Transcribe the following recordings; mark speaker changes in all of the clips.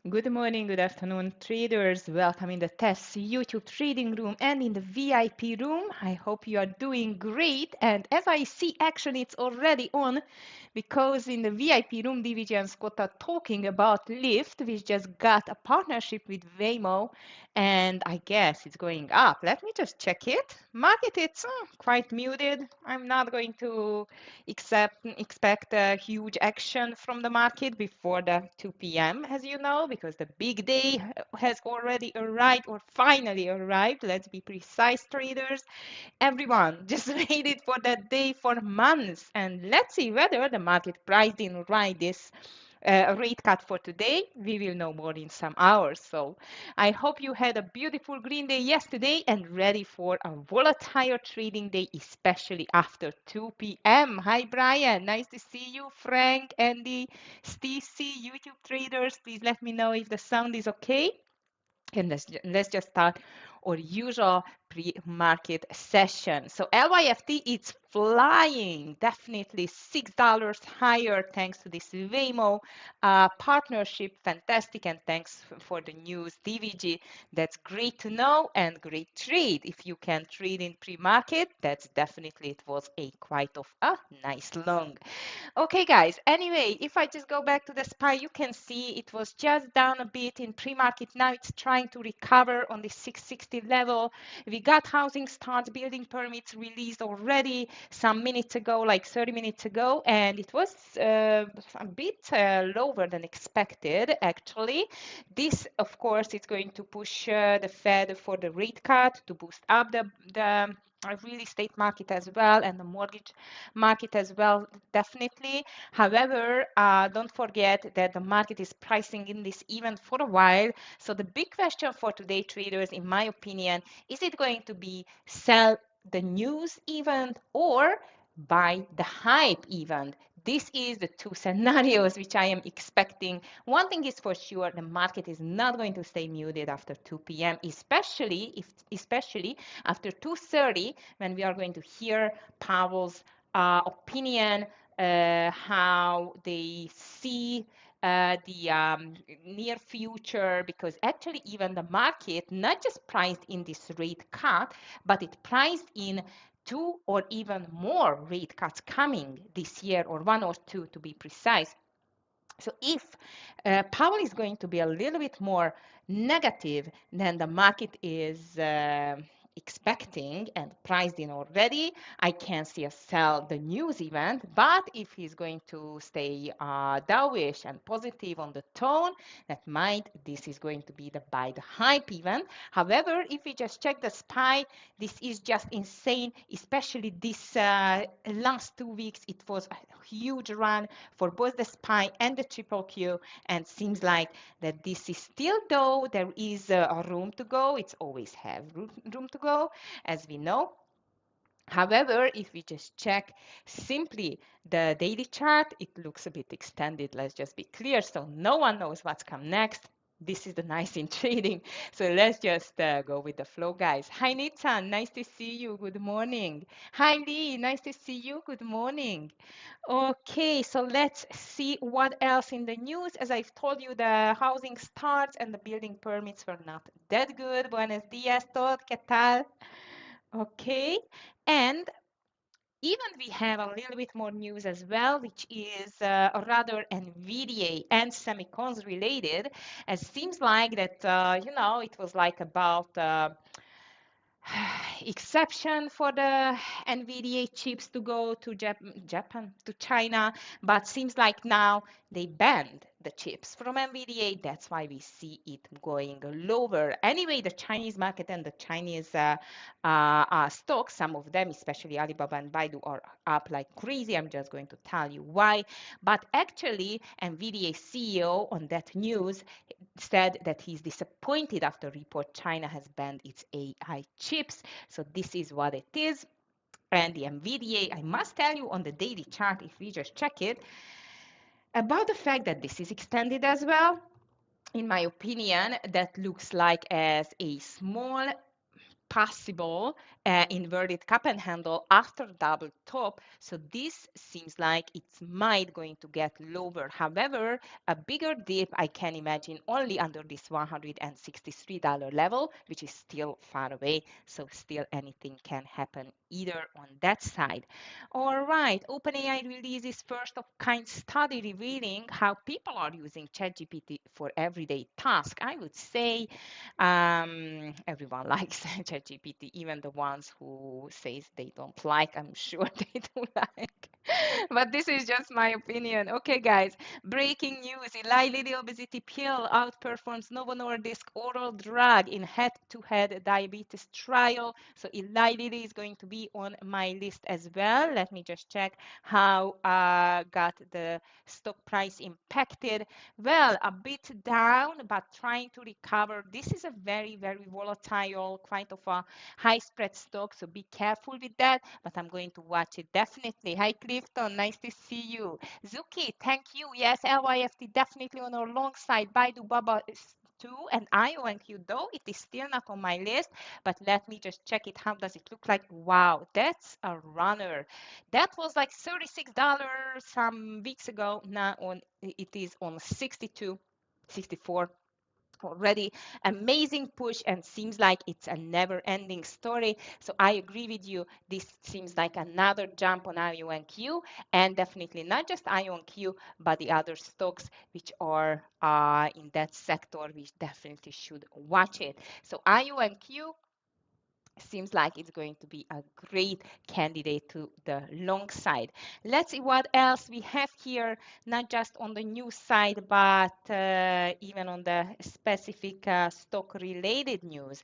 Speaker 1: Good morning, good afternoon, traders. Welcome in the TEFS YouTube trading room and in the VIP room. I hope you are doing great. And as I see, actually, it's already on because in the VIP room, DVG and Scott are talking about Lyft, which just got a partnership with Waymo, and I guess it's going up. Let me just check it. Market, it's quite muted. I'm not going to expect a huge action from the market before the 2 p.m., as you know, because the big day has already arrived or finally arrived. Let's be precise, traders. Everyone just waited for that day for months. And let's see whether the market priced in right this rate cut for today. We will know more in some hours. So I hope you had a beautiful green day yesterday and ready for a volatile trading day, especially after 2 p.m. Hi, Brian. Nice to see you. Frank, Andy, Steve C, YouTube traders. Please let me know if the sound is okay. And let's just start our usual pre-market session. So LYFT is flying, definitely $6 higher thanks to this Waymo partnership. Fantastic, and thanks for the news, DVG. That's great to know and great trade. If you can trade in pre-market, that's definitely, it was a quite of a nice long. Okay, guys. Anyway, if I just go back to the SPY, you can see it was just down a bit in pre-market. Now it's trying to recover on the 660 level. We got housing starts, building permits released already some minutes ago, like 30 minutes ago, and it was a bit lower than expected, actually. This, of course, is going to push the Fed for the rate cut to boost up the real estate market as well and the mortgage market as well, definitely. However, don't forget that the market is pricing in this event for a while. So the big question for today, traders, in my opinion, is it going to be sell the news event or buy the hype event? This is the two scenarios which I am expecting. One thing is for sure, the market is not going to stay muted after 2 p.m., especially after 2:30, when we are going to hear Powell's opinion, how they see the near future, because actually even the market not just priced in this rate cut, but it priced in two or even more rate cuts coming this year, or one or two to be precise. So if Powell is going to be a little bit more negative than the market is expecting and priced in already, I can see a sell the news event. But if he's going to stay dovish and positive on the tone, this is going to be the buy the hype event. However, if we just check the SPY, this is just insane, especially this last 2 weeks. It was a huge run for both the SPY and the triple Q, and seems like that this is still, though there is a room to go. It's always have room to go, as we know. However, if we just check simply the daily chart, it looks a bit extended. Let's just be clear. So no one knows what's come next. This is the nice in trading. So let's just go with the flow, guys. Hi, Nitsan. Nice to see you. Good morning. Hi, Lee. Nice to see you. Good morning. Okay, so let's see what else in the news. As I've told you, the housing starts and the building permits were not that good. Buenos dias, Todd. ¿Qué tal? Okay, and even we have a little bit more news as well, which is rather NVIDIA and semicons related, as seems like that, it was like about exception for the NVIDIA chips to go to Japan, to China, but seems like now they banned the chips from NVIDIA. That's why we see it going lower. Anyway, the Chinese market and the Chinese stocks, some of them, especially Alibaba and Baidu, are up like crazy. I'm just going to tell you why. But actually, NVIDIA CEO on that news said that he's disappointed after report China has banned its AI chips. So this is what it is. And the NVIDIA, I must tell you on the daily chart, if we just check it, about the fact that this is extended as well. In my opinion, that looks like as a small possible inverted cup and handle after double top. So this seems like it's might going to get lower. However, a bigger dip I can imagine only under this $163 level, which is still far away. So still anything can happen either on that side. All right, OpenAI releases first of kind study revealing how people are using ChatGPT for everyday tasks. I would say everyone likes ChatGPT, even the ones who says they don't like. I'm sure they do like. But this is just my opinion. Okay, guys. Breaking news: Eli Lilly obesity pill outperforms Novo Nordisk oral drug in head-to-head diabetes trial. So Eli Lilly is going to be on my list as well. Let me just check how got the stock price impacted. Well, a bit down, but trying to recover. This is a very, very volatile, quite of a high spread stock, so be careful with that. But I'm going to watch it definitely. Hi, Clifton. Nice to see you. Zuki, thank you. Yes, LYFT definitely on our long side. Baidu Baba too, and IONQ, though it is still not on my list, but let me just check it. How does it look like? Wow, that's a runner. That was like $36 some weeks ago. Now on it is on 62, 64 already. Amazing push, and seems like it's a never ending story. So I agree with you. This seems like another jump on IONQ, and definitely not just IONQ, but the other stocks which are in that sector. We definitely should watch it. So IONQ seems like it's going to be a great candidate to the long side. Let's see what else we have here, not just on the news side, but even on the specific stock related news.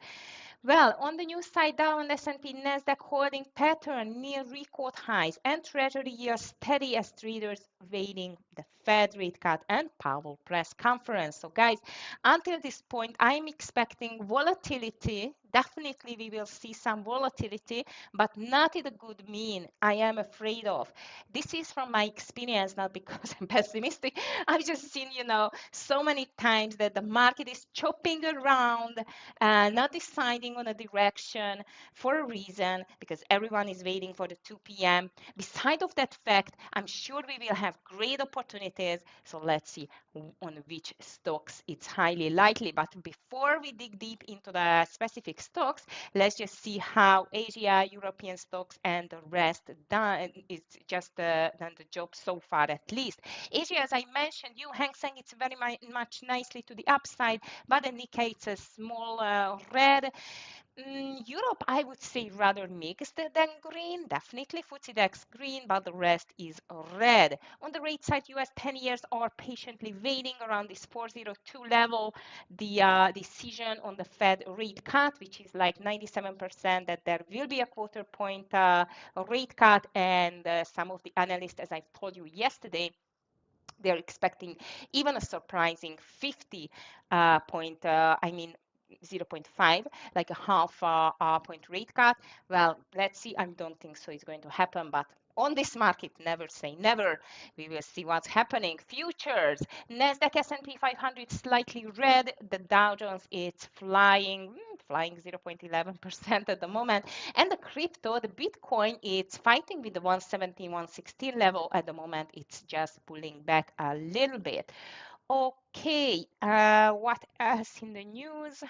Speaker 1: Well, on the news side, Dow and S&P Nasdaq holding pattern near record highs, and Treasury yields steady as traders waiting the Fed rate cut and Powell press conference. So, guys, until this point, I'm expecting volatility. Definitely, we will see some volatility, but not in a good mean. I am afraid of. This is from my experience, not because I'm pessimistic. I've just seen, so many times that the market is chopping around, not deciding on a direction for a reason because everyone is waiting for the 2 p.m. Beside of that fact, I'm sure we will have great opportunities. So let's see on which stocks it's highly likely. But before we dig deep into the specific stocks, let's just see how Asia, European stocks, and the rest done. It's just done the job so far, at least. Asia, as I mentioned, you Hang Seng, it's very much nicely to the upside, but the Nikkei, it's a small red. Europe, I would say rather mixed than green. Definitely FTSE green, but the rest is red. On the rate side, US 10 years are patiently waiting around this 402 level. The decision on the Fed rate cut, which is like 97% that there will be a quarter point rate cut, and some of the analysts, as I've told you yesterday, they're expecting even a surprising 50 point, I mean, zero point 0.5, like a half point rate cut. Well, let's see. I don't think so it's going to happen, but on this market, never say never. We will see what's happening. Futures, Nasdaq S&P 500 slightly red. The Dow Jones is flying 0.11% at the moment. And the crypto, the Bitcoin, it's fighting with the 117, 116 level at the moment. It's just pulling back a little bit. Okay, what else in the news?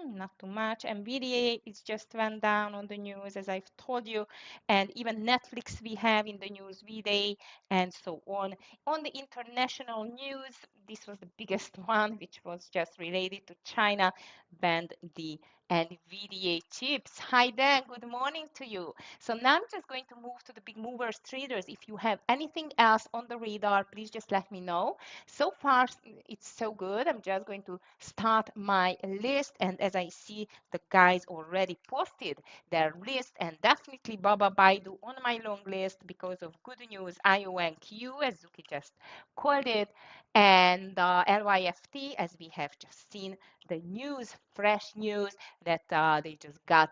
Speaker 1: Not too much. NVIDIA is just went down on the news, as I've told you, and even Netflix we have in the news V-Day and so on. On the international news, this was the biggest one, which was just related to China, banned the NVIDIA chips. Hi Dan, good morning to you. So now I'm just going to move to the big movers traders. If you have anything else on the radar, please just let me know. So far, it's so good. I'm just going to start my list. And as I see, the guys already posted their list, and definitely Baba Baidu on my long list because of good news. IONQ, as Zuki just called it, and LYFT, as we have just seen the news, fresh news that they just got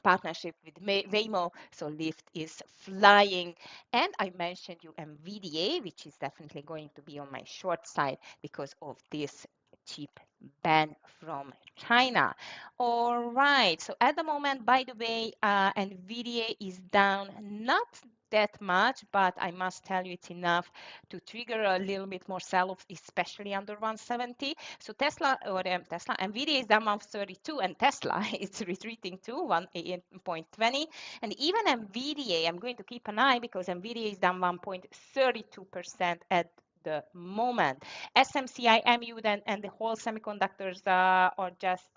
Speaker 1: partnership with Waymo, so Lyft is flying. And I mentioned you NVDA, which is definitely going to be on my short side because of this cheap ban from China. All right, so at the moment, by the way, NVIDIA is down not that much, but I must tell you it's enough to trigger a little bit more sell-off, especially under 170. So NVIDIA is down 132, and Tesla is retreating to 1.20. And even NVIDIA, I'm going to keep an eye because NVIDIA is down 1.32% at the moment. SMCI, MU, and the whole semiconductors are just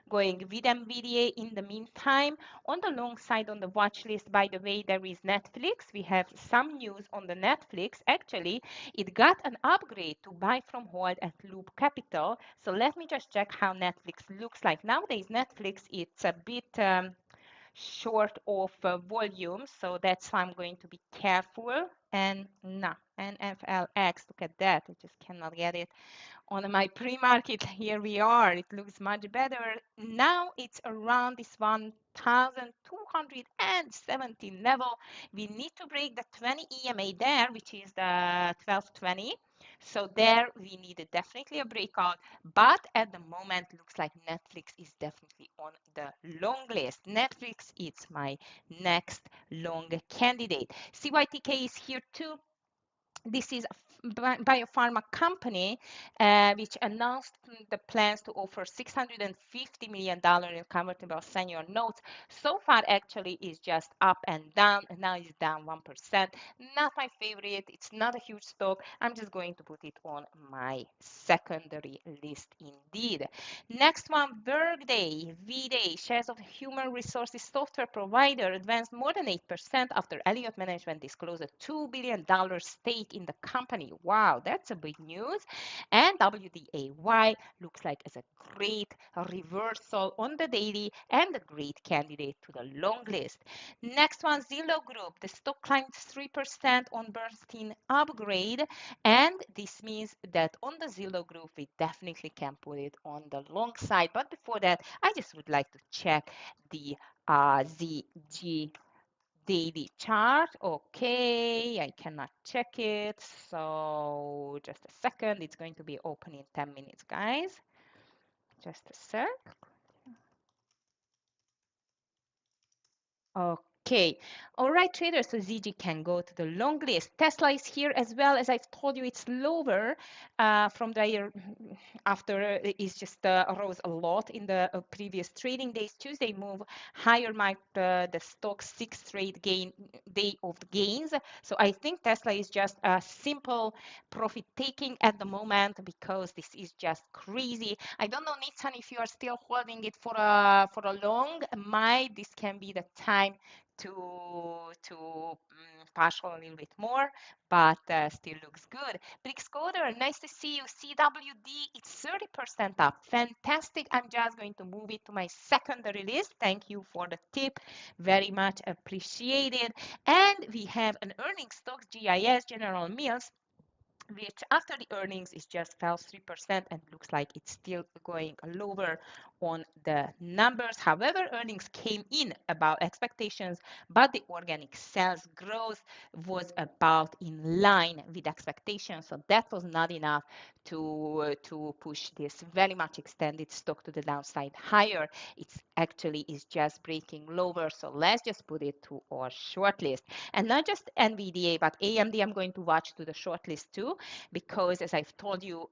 Speaker 1: going with NVIDIA in the meantime. On the long side, on the watch list, by the way, there is Netflix. We have some news on the Netflix. Actually, it got an upgrade to buy from hold at Loop Capital. So let me just check how Netflix looks like. Nowadays, Netflix, it's a bit short of volume, so that's why I'm going to be careful. And no, NFLX, look at that, I just cannot get it on my pre-market. Here we are, it looks much better. Now it's around this 1,270 level. We need to break the 20 EMA there, which is the 1220. So there we needed definitely a breakout, but at the moment looks like Netflix is definitely on the long list. Netflix is my next long candidate. CYTK is here too. This is a biopharma company which announced the plans to offer $650 million in convertible senior notes. So far, actually, is just up and down. And now it's down 1%. Not my favorite. It's not a huge stock. I'm just going to put it on my secondary list indeed. Next one, Workday, VDay, shares of human resources software provider advanced more than 8% after Elliott Management disclosed a $2 billion stake in the company. Wow, that's a big news. And WDAY looks like it's a great reversal on the daily and a great candidate to the long list. Next one, Zillow Group. The stock climbed 3% on Bernstein upgrade, and this means that on the Zillow Group, we definitely can put it on the long side. But before that, I just would like to check the ZG daily chart. Okay, I cannot check it. So just a second. It's going to be open in 10 minutes, guys. Just a sec. Okay. All right, traders. So ZG can go to the long list. Tesla is here as well. As I've told you, it's lower from the year after it's just rose a lot in the previous trading days. Tuesday move higher marked the stock sixth straight day of gains. So I think Tesla is just a simple profit taking at the moment because this is just crazy. I don't know, Nissan, if you are still holding it for a long, might this can be the time to partial a little bit more, but still looks good. Brix Coder, nice to see you. CWD, it's 30% up. Fantastic. I'm just going to move it to my secondary list. Thank you for the tip. Very much appreciated. And we have an earnings stock, GIS, General Mills, which after the earnings is just fell 3% and looks like it's still going lower on the numbers. However, earnings came in about expectations, but the organic sales growth was about in line with expectations. So that was not enough to push this very much extended stock to the downside higher. It's actually is just breaking lower. So let's just put it to our short list. And not just NVDA, but AMD I'm going to watch to the short list too, because as I've told you,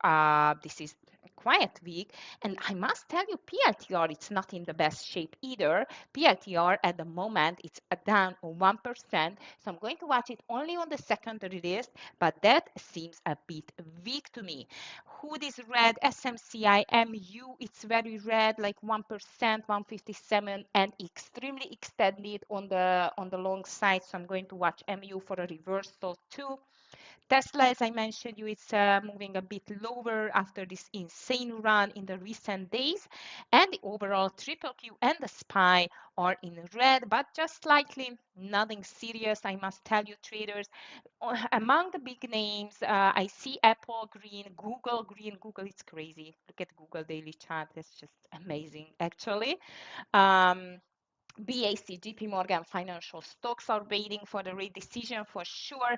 Speaker 1: this is quiet week. And I must tell you, PLTR, it's not in the best shape either. PLTR at the moment, it's down 1%. So I'm going to watch it only on the secondary list, but that seems a bit weak to me. Hood is red, SMCI, MU, it's very red, like 1%, 157, and extremely extended on the long side. So I'm going to watch MU for a reversal too. Tesla, as I mentioned you, it's moving a bit lower after this insane run in the recent days. And the overall triple Q and the SPY are in red, but just slightly, nothing serious, I must tell you, traders. Among the big names, I see Apple green, Google green. Google, it's crazy. Look at Google daily chart. It's just amazing, actually. Um, BAC, JP Morgan Financial stocks are waiting for the rate decision for sure.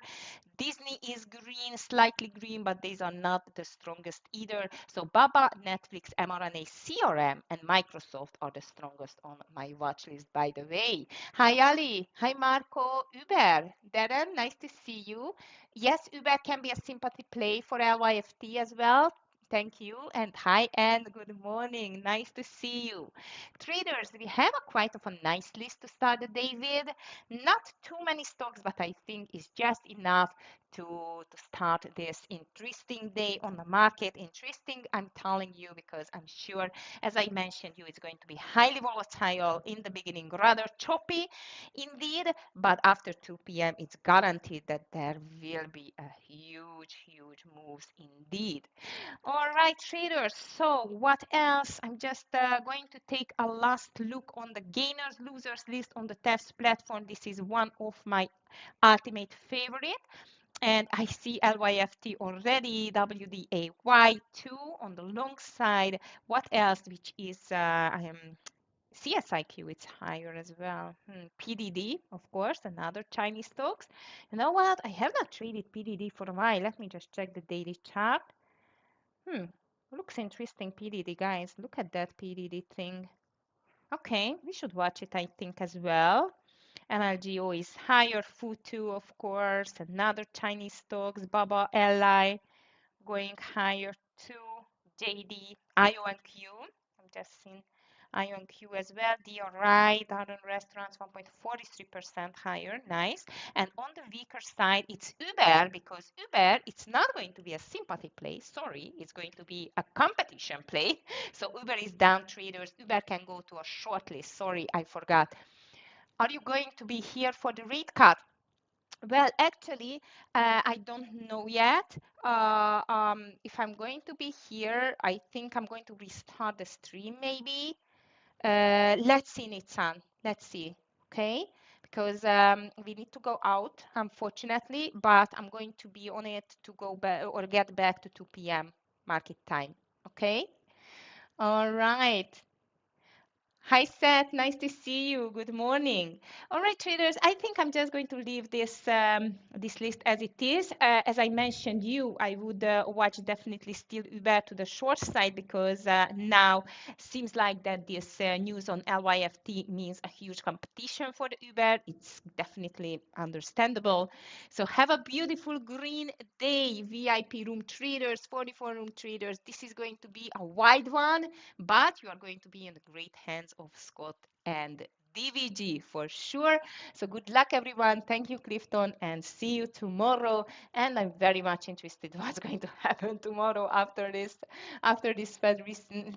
Speaker 1: Disney is green, slightly green, but these are not the strongest either. So Baba, Netflix, mRNA, CRM, and Microsoft are the strongest on my watch list, by the way. Hi, Ali. Hi, Marco. Uber. Darren, nice to see you. Yes, Uber can be a sympathy play for LYFT as well. Thank you. And hi, Anne. Good morning. Nice to see you. Traders, we have a quite of a nice list to start the day with. Not too many stocks, but I think it's just enough to start this interesting day on the market. Interesting, I'm telling you, because I'm sure, as I mentioned you, it's going to be highly volatile in the beginning, rather choppy indeed, but after 2 p.m. it's guaranteed that there will be a huge moves indeed. All right, traders. So what else? I'm just going to take a last look on the gainers, losers list on the TEFS platform. This is one of my ultimate favorite. And I see LYFT already, WDAY2 on the long side. What else? Which is CSIQ, it's higher as well. PDD, of course, another Chinese stocks. You know what? I have not traded PDD for a while. Let me just check the daily chart. Looks interesting, PDD, guys. Look at that PDD thing. Okay, we should watch it, I think, as well. MLGO is higher, Futu, of course, another Chinese stocks, Baba, Ally, going higher too, JD, IONQ. I'm just seeing IONQ as well. DRI, Darden Restaurants, 1.43% higher. Nice. And on the weaker side, it's Uber, because Uber, it's not going to be a sympathy play. Sorry, it's going to be a competition play. So Uber is down, traders. Uber can go to a short list. Sorry, I forgot. Are you going to be here for the rate cut? Well, actually, I don't know yet. If I'm going to be here, I think I'm going to restart the stream maybe. Let's see, Nitsan. Let's see. Okay. Because we need to go out, unfortunately, but I'm going to be on it to go back or get back to 2 p.m. market time. Okay. All right. Hi, Seth. Nice to see you. Good morning. All right, traders. I think I'm just going to leave this list as it is. As I mentioned you, I would watch definitely still Uber to the short side, because now seems like that this news on LYFT means a huge competition for the Uber. It's definitely understandable. So have a beautiful green day, VIP room traders, 44 room traders. This is going to be a wide one, but you are going to be in the great hands of Scott and DVG for sure. So good luck, everyone. Thank you, Clifton, and see you tomorrow. And I'm very much interested what's going to happen tomorrow after this Fed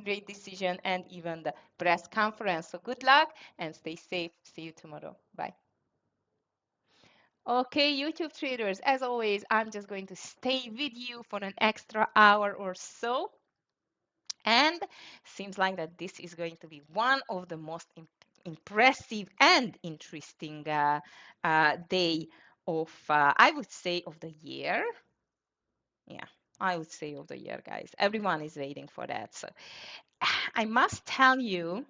Speaker 1: rate decision and even the press conference. So good luck and stay safe. See you tomorrow. Bye. Okay, YouTube traders, as always, I'm just going to stay with you for an extra hour or so. And seems like that this is going to be one of the most impressive and interesting day of, I would say, of the year. Yeah, I would say of the year, guys. Everyone is waiting for that. So I must tell you,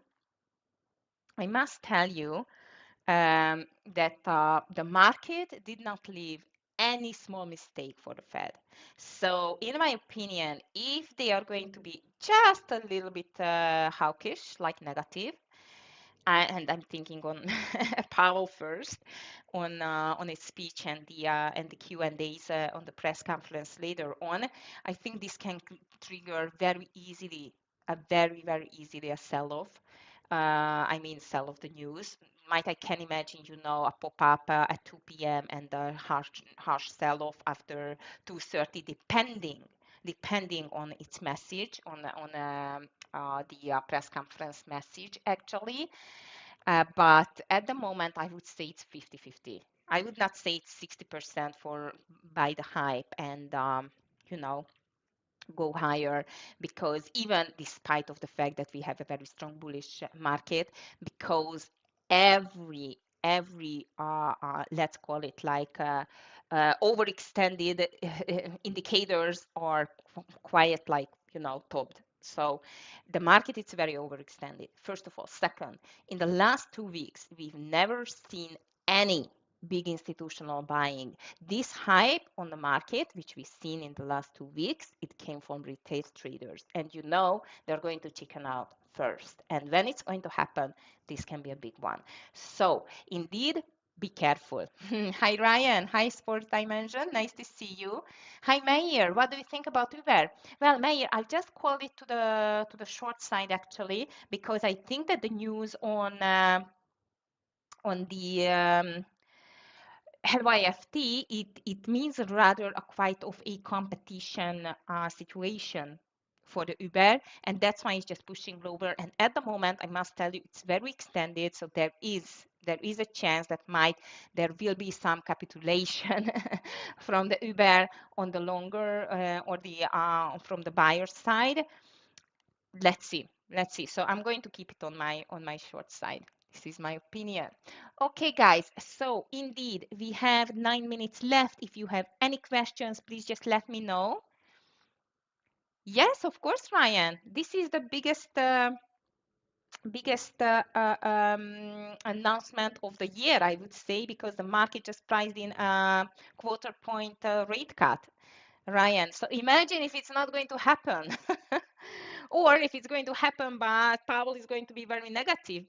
Speaker 1: that the market did not leave any small mistake for the Fed. So, in my opinion, if they are going to be just a little bit hawkish, like negative, and I'm thinking on Powell first, on his speech and the Q&As on the press conference later on, I think this can trigger very easily, very easily a sell-off. I mean, sell-off the news. Might I can imagine, a pop-up at 2 p.m. and a harsh sell-off after 2:30, depending on its message, on the press conference message, actually. But at the moment, I would say it's 50-50. I would not say it's 60% for by the hype and, you know, go higher, because even despite of the fact that we have a very strong bullish market, because every let's call it like overextended indicators are quite like topped. So the market is very overextended, first of all. Second, in the last 2 weeks, we've never seen any big institutional buying. This hype on the market, which we've seen in the last 2 weeks, it came from retail traders. And you know they're going to chicken out first. And when it's going to happen, this can be a big one. So indeed, be careful. Hi, Ryan. Hi, Sports Dimension. Nice to see you. Hi, Mayor. What do you think about Uber? Well, Mayor, I just called it to the short side actually because I think that the news on the LYFT, it means rather a quite of a competition situation for the Uber, and that's why it's just pushing lower. And at the moment, I must tell you, it's very extended, so there is a chance that there will be some capitulation from the Uber on the longer or the from the buyer side. Let's see. So I'm going to keep it on my short side. This is my opinion. Okay, guys. So indeed, we have 9 minutes left. If you have any questions, please just let me know. Yes, of course, Ryan. This is the biggest announcement of the year, I would say, because the market just priced in a quarter point rate cut. Ryan, so imagine if it's not going to happen. Or if it's going to happen, but Powell is going to be very negative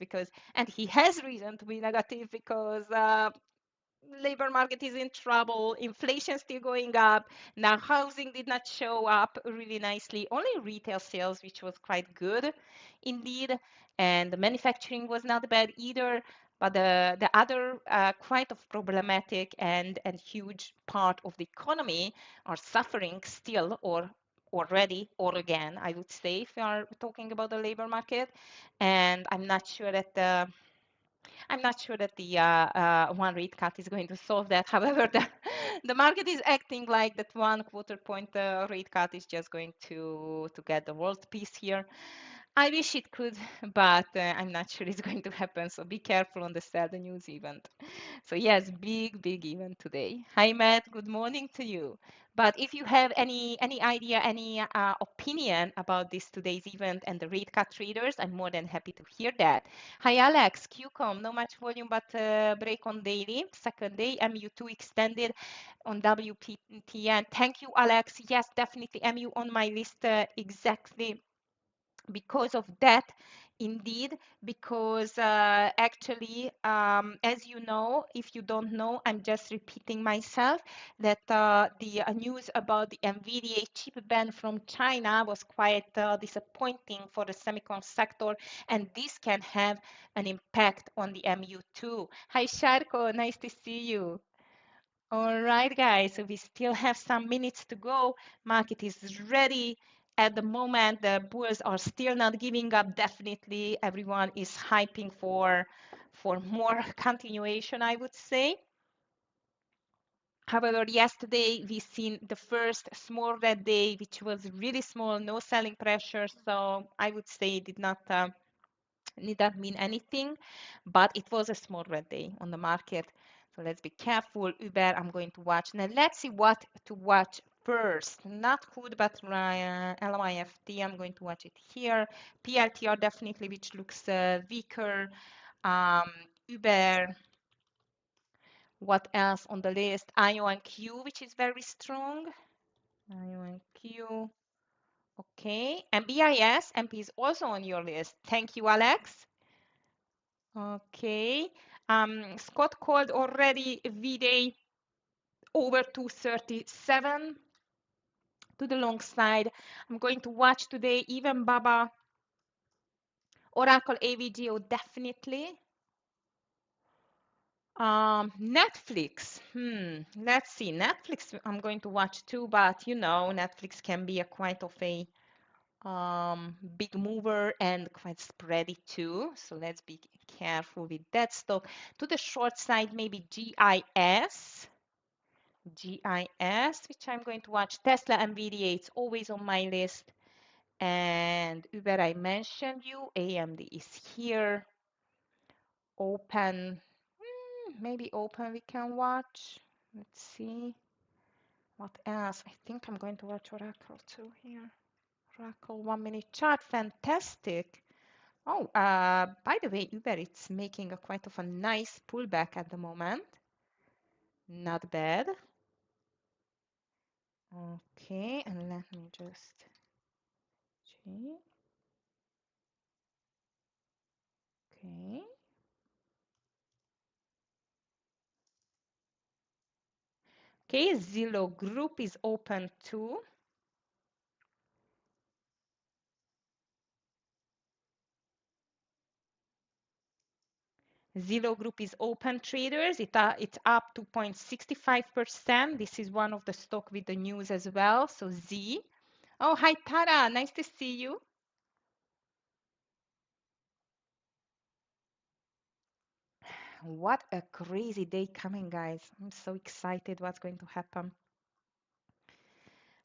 Speaker 1: and he has reason to be negative because labor market is in trouble, inflation still going up. Now housing did not show up really nicely, only retail sales, which was quite good indeed, and the manufacturing was not bad either. But the other quite of problematic and huge part of the economy are suffering still or already or again, I would say, if we are talking about the labor market. And I'm not sure that the one rate cut is going to solve that. However, the market is acting like that one quarter point rate cut is just going to get the world peace here. I wish it could, but I'm not sure it's going to happen. So be careful on the sell the news event. So yes, big event today. Hi Matt, good morning to you. But if you have any idea, any opinion about this today's event and the rate cut traders, I'm more than happy to hear that. Hi Alex, QCOM, no much volume but break on daily. Second day, MU2 extended on WPTN. Thank you, Alex. Yes, definitely MU on my list exactly because of that. Indeed, because actually, as you know, if you don't know, I'm just repeating myself, that the news about the NVIDIA chip ban from China was quite disappointing for the semicon sector, and this can have an impact on the MU2. Hi, Sharko, nice to see you. All right, guys, so we still have some minutes to go. Market is ready. At the moment, the bulls are still not giving up. Definitely, everyone is hyping for more continuation, I would say. However, yesterday we seen the first small red day, which was really small, no selling pressure. So I would say it did not mean anything, but it was a small red day on the market. So let's be careful. Uber, I'm going to watch. Now let's see what to watch first. Not food, but LYFT. I'm going to watch it here. PLTR definitely, which looks weaker. Um, Uber. What else on the list? IONQ, which is very strong. IONQ. Okay. And BIS. MP is also on your list. Thank you, Alex. Okay. Scott called already V-Day over 237 to the long side. I'm going to watch today even Baba, Oracle AVGO definitely. Netflix. Let's see. Netflix I'm going to watch too, but you know, Netflix can be a quite of a big mover and quite spready too. So let's be careful with that stock. To the short side, maybe GIS. GIS, which I'm going to watch. Tesla, NVIDIA, it's always on my list. And Uber, I mentioned you. AMD is here. Open, maybe Open we can watch. Let's see. What else? I think I'm going to watch Oracle too here. Oracle 1 minute chart, fantastic. Oh, by the way, Uber, it's making a quite of a nice pullback at the moment. Not bad. Okay, and let me just check. Okay. Okay, Zillow Group is open too. Zillow Group is open, traders. It's up 2.65%. This is one of the stock with the news as well. So Z. Oh, hi Tara, nice to see you. What a crazy day coming, guys. I'm so excited what's going to happen.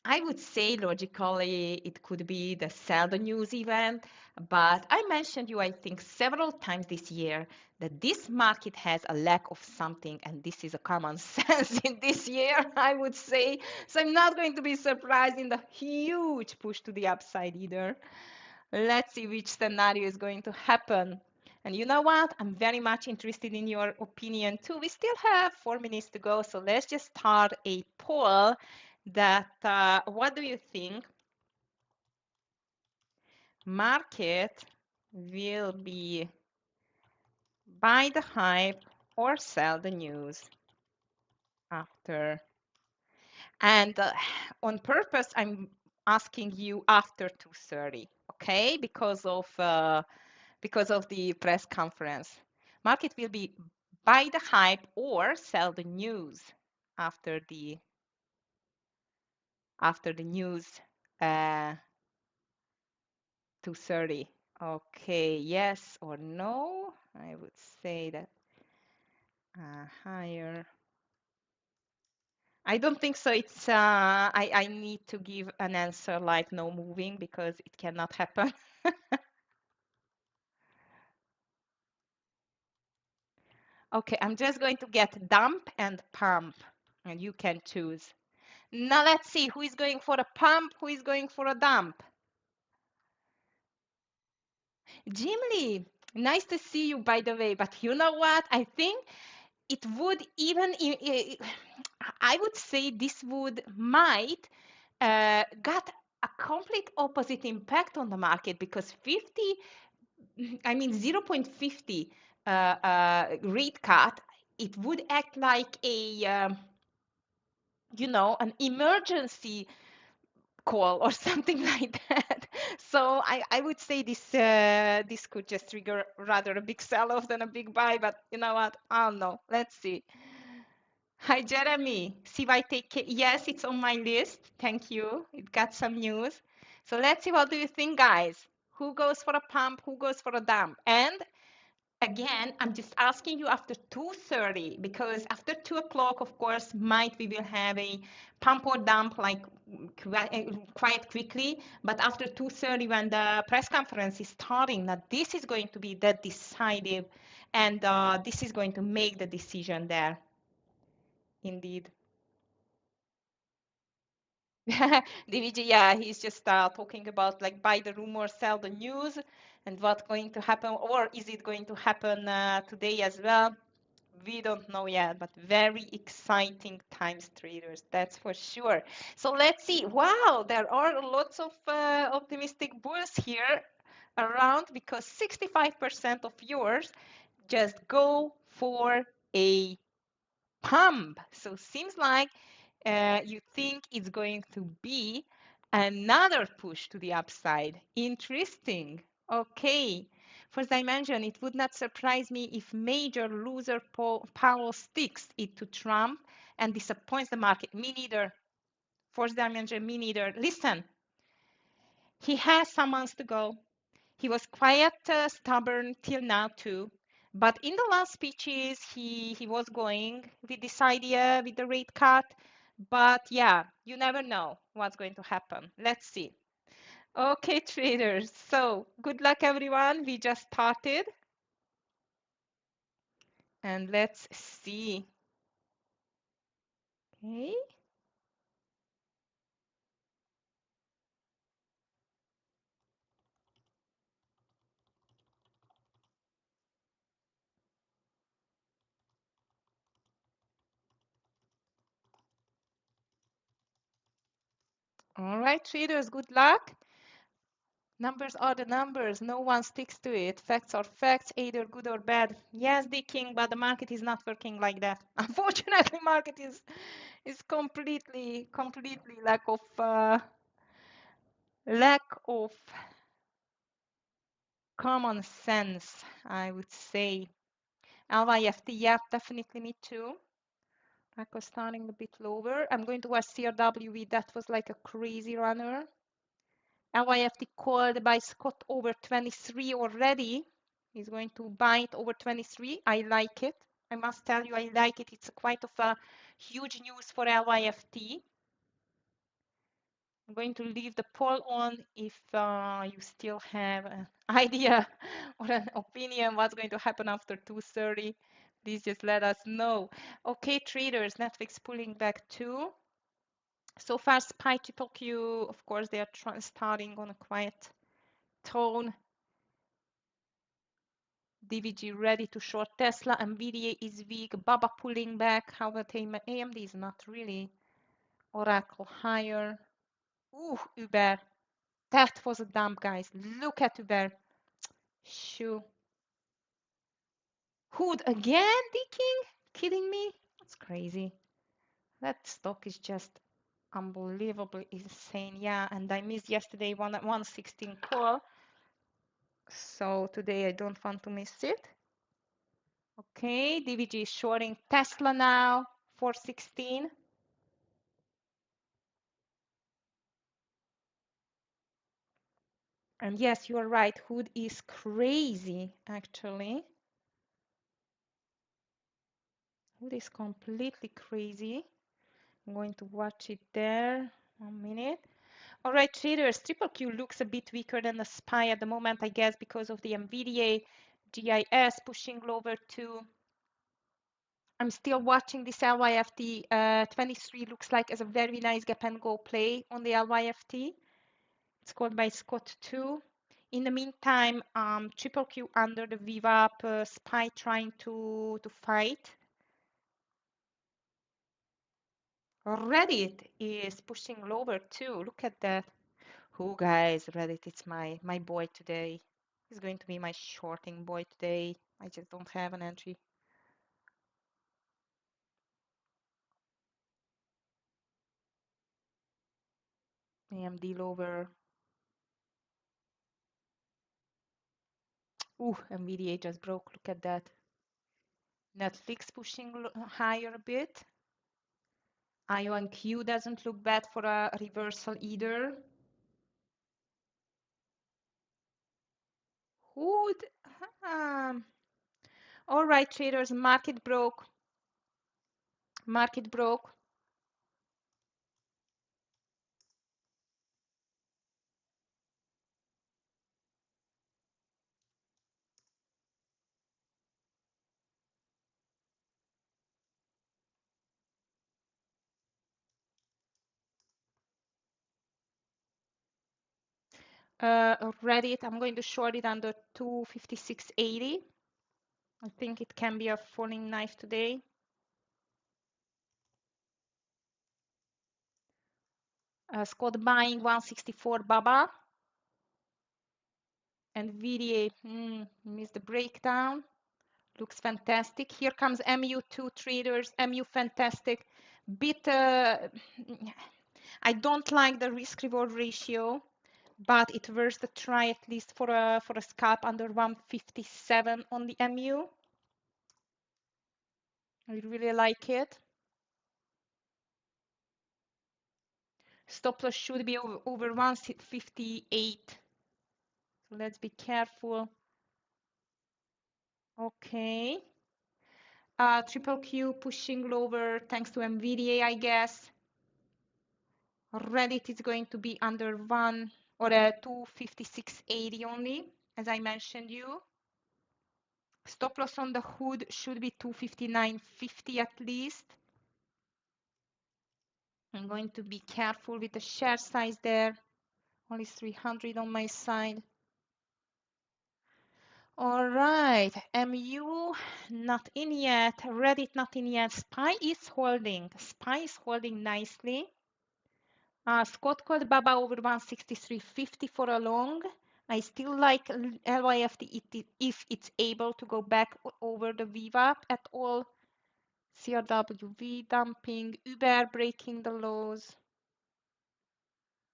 Speaker 1: I would say logically it could be the sell the news event, but I mentioned you, I think, several times this year that this market has a lack of something, and this is a common sense in this year, I would say. So I'm not going to be surprised in the huge push to the upside either. Let's see which scenario is going to happen. And you know what? I'm very much interested in your opinion too. We still have 4 minutes to go, so let's just start a poll that what do you think market will be buy the hype or sell the news after? And on purpose, I'm asking you after 2:30, okay? Because of the press conference. Market will be buy the hype or sell the news after the news 2:30. Okay, yes or no? I would say that higher. I don't think so. It's I need to give an answer like no moving because it cannot happen. Okay, I'm just going to get dump and pump, and you can choose. Now let's see who is going for a pump, who is going for a dump. Jim Lee, nice to see you, by the way. But you know what? I think it would even, I would say this would might got a complete opposite impact on the market because 50, I mean 0.50 rate cut, it would act like a, an emergency call or something like that. So I would say this could just trigger rather a big sell-off than a big buy, but you know what? I don't know. Let's see. Hi, Jeremy. See if I take it. Yes, it's on my list. Thank you. It got some news. So let's see, what do you think, guys? Who goes for a pump? Who goes for a dump? And again, I'm just asking you after 2:30 because after 2 o'clock, of course, might we will have a pump or dump like quite quickly. But after 2:30, when the press conference is starting, now this is going to be the decisive, and this is going to make the decision there. Indeed. DVG, yeah, he's just talking about like buy the rumor, sell the news, and what's going to happen, or is it going to happen today as well? We don't know yet, but very exciting times, traders, that's for sure. So let's see. Wow, there are lots of optimistic bulls here around because 65% of yours just go for a pump. So seems like you think it's going to be another push to the upside. Interesting. Okay. First dimension, it would not surprise me if major loser Powell sticks it to Trump and disappoints the market. Me neither. Fourth dimension, me neither. Listen, he has some months to go. He was quite stubborn till now too. But in the last speeches, he was going with this idea with the rate cut. But yeah, you never know what's going to happen. Let's see. Okay, traders. So good luck, everyone. We just started. And let's see. Okay. All right, traders, good luck. Numbers are the numbers. No one sticks to it. Facts are facts, either good or bad. Yes, the king, but the market is not working like that. Unfortunately, market is completely lack of common sense, I would say. LYFT, yeah, definitely me too. Like was starting a bit lower. I'm going to watch CRWV. That was like a crazy runner. LYFT called by Scott over 23 already. He's going to buy it over 23. I like it. I must tell you, I like it. It's quite of a huge news for LYFT. I'm going to leave the poll on if you still have an idea or an opinion what's going to happen after 2:30. Please just let us know. Okay, traders, Netflix pulling back too. So far, SPY triple Q, of course, they are starting on a quiet tone. DVG ready to short Tesla. NVIDIA is weak. BABA pulling back. How about AMD is not really. Oracle higher. Ooh, Uber. That was a dump, guys. Look at Uber. Shoo. Hood again, King? Kidding me? That's crazy. That stock is just unbelievably insane. Yeah, and I missed yesterday 116 call. So today I don't want to miss it. Okay, DVG is shorting Tesla now, 416. And yes, you are right. Hood is crazy, actually. Hood is completely crazy. I'm going to watch it there. 1 minute. All right, traders, Triple Q looks a bit weaker than the SPY at the moment, I guess, because of the NVIDIA GIS pushing lower too. I'm still watching this LYFT. 23 looks like as a very nice gap and go play on the LYFT. It's called by Scott too. In the meantime, Triple Q under the VWAP, SPY trying to fight. Reddit is pushing lower too. Look at that. Who guys, Reddit, it's my boy today. He's going to be my shorting boy today. I just don't have an entry. AMD lower. Ooh, NVIDIA just broke. Look at that. Netflix pushing higher a bit. IONQ doesn't look bad for a reversal either. Hood. Um, all right, traders, market broke. Market broke. Reddit, I'm going to short it under 256.80. I think it can be a falling knife today. Scott buying 164 BABA. And VDA missed the breakdown. Looks fantastic. Here comes MU2 traders. MU fantastic. Bit. I don't like the risk reward ratio, but it worth the try at least for a scalp under 157 on the MU. I really like it. Stop loss should be over 158. So let's be careful. Okay. Triple Q pushing lower thanks to NVIDIA, I guess. Reddit is going to be under 1 or a 256.80 only, as I mentioned you. Stop loss on the hood should be 259.50 at least. I'm going to be careful with the share size there. Only 300 on my side. All right, MU not in yet. Reddit not in yet. SPY is holding. SPY is holding nicely. Scott called Baba over 163.50 for a long. I still like LYFT if it's able to go back over the VWAP at all. CRWV dumping, Uber breaking the lows.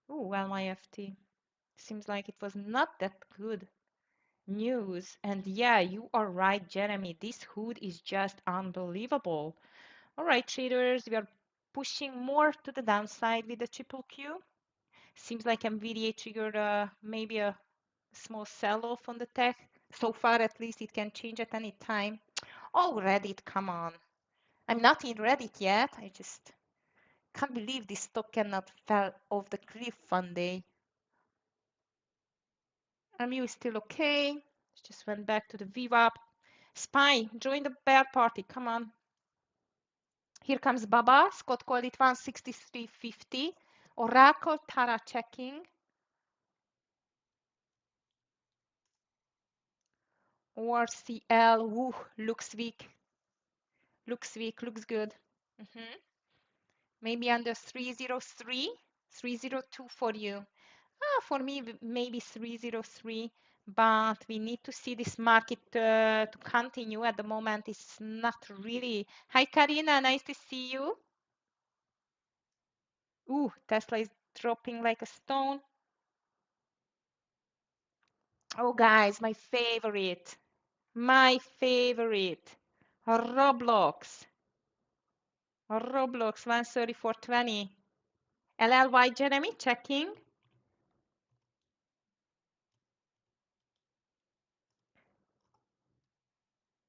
Speaker 1: Oh, LYFT. Seems like it was not that good news. And yeah, you are right, Jeremy. This hood is just unbelievable. All right, traders, we are pushing more to the downside with the triple Q. Seems like NVIDIA triggered maybe a small sell-off on the tech. So far, at least, it can change at any time. Oh, Reddit, come on. I'm not in Reddit yet. I just can't believe this stock cannot fell off the cliff one day. MU is still okay. Just went back to the VWAP. SPY, join the bear party. Come on. Here comes Baba. Scott called it 163.50. Oracle, Tara checking. ORCL, woo, looks weak. Looks weak, looks good. Maybe under 303, 302 for you. For me, maybe 303, but we need to see this market to continue. At the moment, it's not really. Hi, Karina, nice to see you. Ooh, Tesla is dropping like a stone. Oh, guys, my favorite, Roblox. Roblox 134.20. LLY, Jeremy, checking.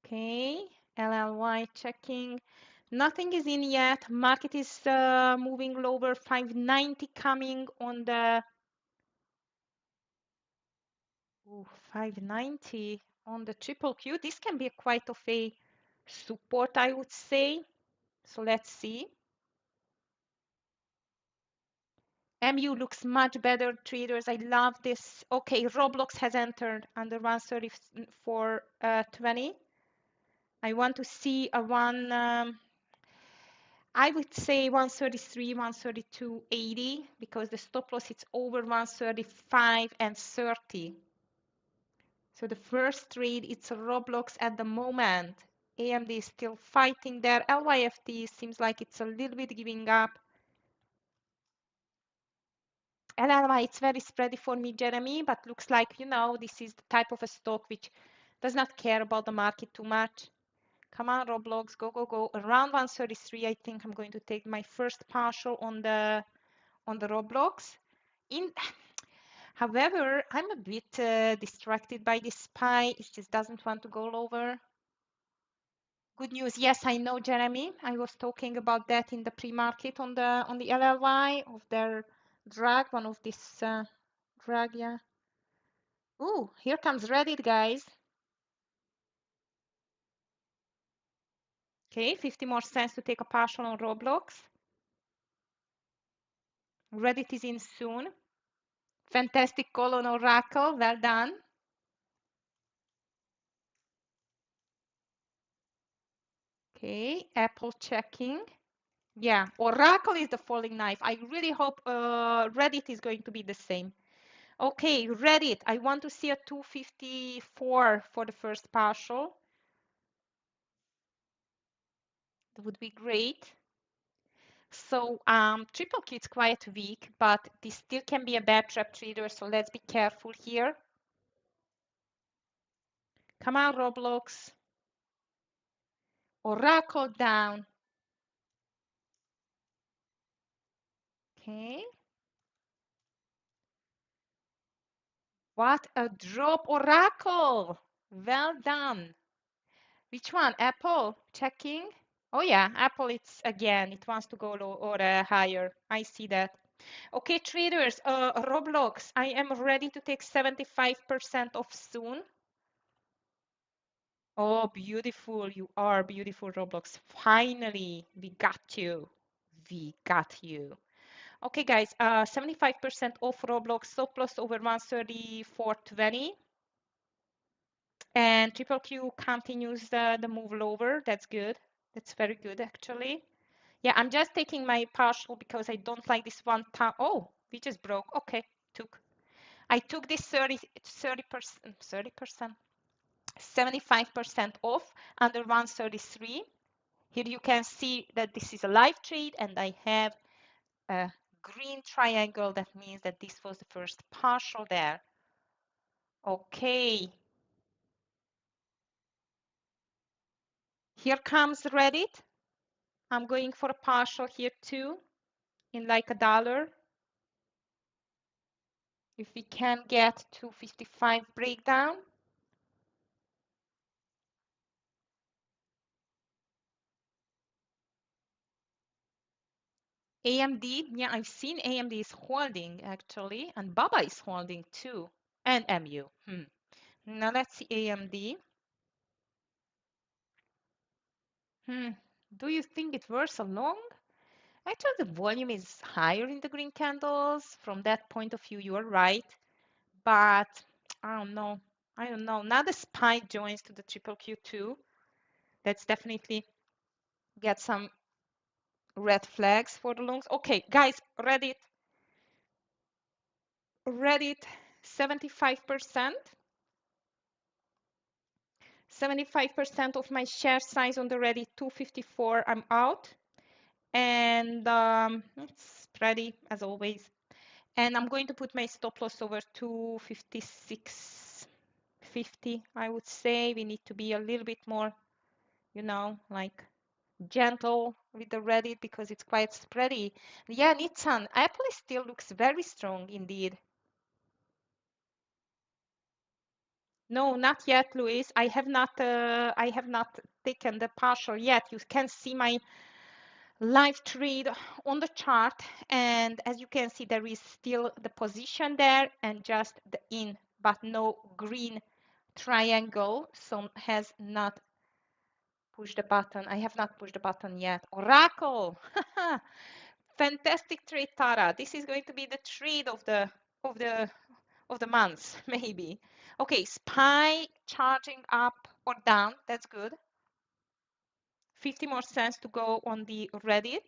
Speaker 1: Okay, LLY checking. Nothing is in yet. Market is moving lower. 590 coming on the 590 on the triple Q. This can be quite of a support, I would say. So let's see. MU looks much better, traders. I love this. Okay, Roblox has entered under 134.20. I want to see a one. I would say 133, 132.80 because the stop loss is over 135 and 30. So the first trade, it's a Roblox at the moment. AMD is still fighting there. LYFT seems like it's a little bit giving up. LLY, it's very spready for me, Jeremy, but looks like, this is the type of a stock which does not care about the market too much. Come on, Roblox, go, go, go. Around 133, I think I'm going to take my first partial on the Roblox. However, I'm a bit distracted by this SPY. It just doesn't want to go lower. Good news. Yes, I know, Jeremy. I was talking about that in the pre-market on the LLY of their drag, one of this drag, yeah. Ooh, here comes Reddit, guys. Okay, 50 more cents to take a partial on Roblox. Reddit is in soon. Fantastic call on Oracle. Well done. Okay, Apple checking. Yeah, Oracle is the falling knife. I really hope Reddit is going to be the same. Okay, Reddit. I want to see a 254 for the first partial. That would be great. So triple Q is quite weak, but this still can be a bad trap trader, so let's be careful here. Come on, Roblox. Oracle down. Okay. What a drop, Oracle. Well done. Which one? Apple? Checking. Oh yeah, Apple, it's again, it wants to go low or higher. I see that. Okay, traders, Roblox, I am ready to take 75% off soon. Oh, beautiful. You are beautiful, Roblox. Finally, we got you. We got you. Okay, guys, 75% off Roblox, stop loss over 134.20. And triple Q continues the move lower. That's good. That's very good, actually. Yeah, I'm just taking my partial because I don't like this one time. Oh, we just broke. Okay, I took this 30%, 75% off under 133. Here you can see that this is a live trade and I have a green triangle. That means that this was the first partial there. Okay, here comes Reddit. I'm going for a partial here too in like $1. If we can get to 55 breakdown. AMD, yeah, I've seen AMD is holding actually, and Baba is holding too, and MU. Now let's see AMD. Do you think it worth a long? Actually, the volume is higher in the green candles. From that point of view, you are right. But I don't know. I don't know. Now the SPY joins to the triple Q2. That's definitely get some red flags for the longs. Okay, guys, Reddit 75%. 75% of my share size on the Reddit 254. I'm out. And it's ready as always. And I'm going to put my stop loss over 256.50. I would say we need to be a little bit more, like gentle with the Reddit because it's quite spready. Yeah, Nissan, Apple still looks very strong indeed. No, not yet, Luis. I have not taken the partial yet. You can see my live trade on the chart, and as you can see, there is still the position there and just the in, but no green triangle. So has not pushed the button. I have not pushed the button yet. Oracle, fantastic trade, Tara. This is going to be the trade of the of the month, maybe. Okay, SPY charging up or down. That's good. 50 more cents to go on the Reddit.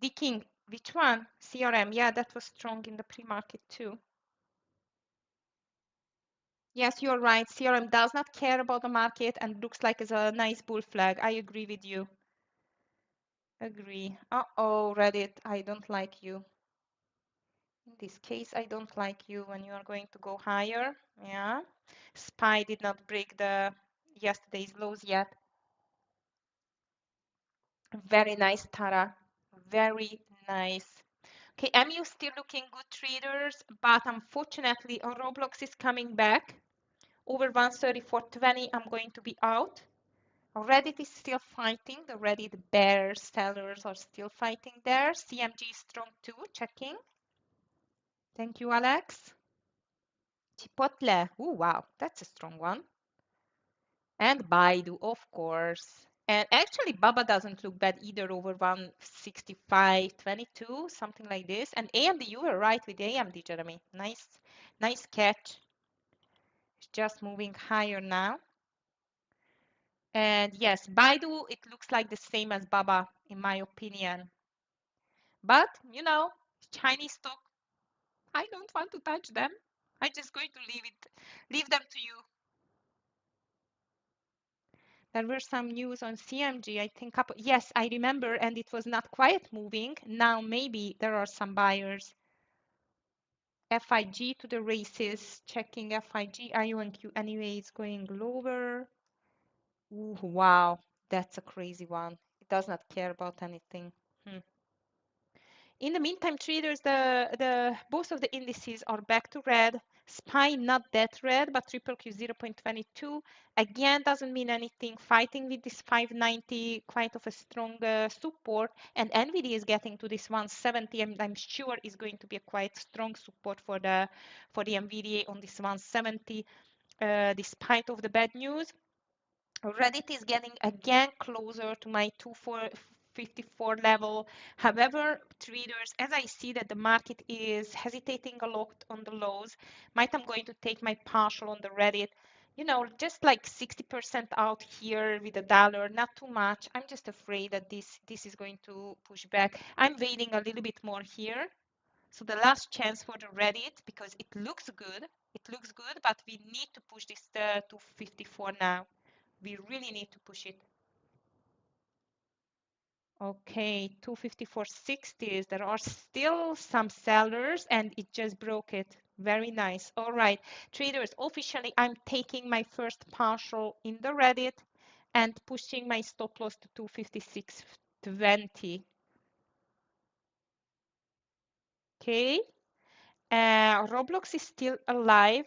Speaker 1: The King, which one? CRM. Yeah, that was strong in the pre-market too. Yes, you're right. CRM does not care about the market and looks like it's a nice bull flag. I agree with you. Agree. Uh-oh, Reddit, I don't like you. In this case, I don't like you when you are going to go higher. Yeah. SPY did not break the yesterday's lows yet. Very nice, Tara. Very nice. Okay, MU still looking good traders, but unfortunately, Roblox is coming back. Over 134.20, I'm going to be out. Reddit is still fighting. The Reddit bears, sellers are still fighting there. CMG is strong too, checking. Thank you, Alex. Chipotle. Oh, wow, that's a strong one. And Baidu, of course. And actually, Baba doesn't look bad either over 165.22, something like this. And AMD, you were right with AMD, Jeremy. Nice catch. It's just moving higher now. And yes, Baidu, it looks like the same as Baba, in my opinion. But, Chinese stock, I don't want to touch them. I'm just going to leave them to you. There were some news on CMG, I think. Yes, I remember, and it was not quite moving. Now maybe there are some buyers. FIG to the races, checking FIG. IONQ anyway is going lower. Ooh, wow, that's a crazy one. It does not care about anything. In the meantime, traders, the both of the indices are back to red. SPY not that red, but triple Q 0.22 again doesn't mean anything. Fighting with this 590, quite of a strong support, and NVIDIA is getting to this 170. I'm sure is going to be a quite strong support for the NVIDIA on this 170, despite of the bad news. Reddit is getting again closer to my 254 level. However, traders, as I see that the market is hesitating a lot on the lows, I'm going to take my partial on the Reddit. you know, just like 60% out here with the dollar, not too much. I'm just afraid that this is going to push back. I'm waiting a little bit more here. So the last chance for the Reddit, because it looks good. It looks good, but we need to push this to 54 now. We really need to push it. Okay, 254.60s. There are still some sellers and it just broke it. Very nice. All right, traders, officially I'm taking my first partial in the Reddit and pushing my stop loss to 256.20. Okay, Roblox is still alive.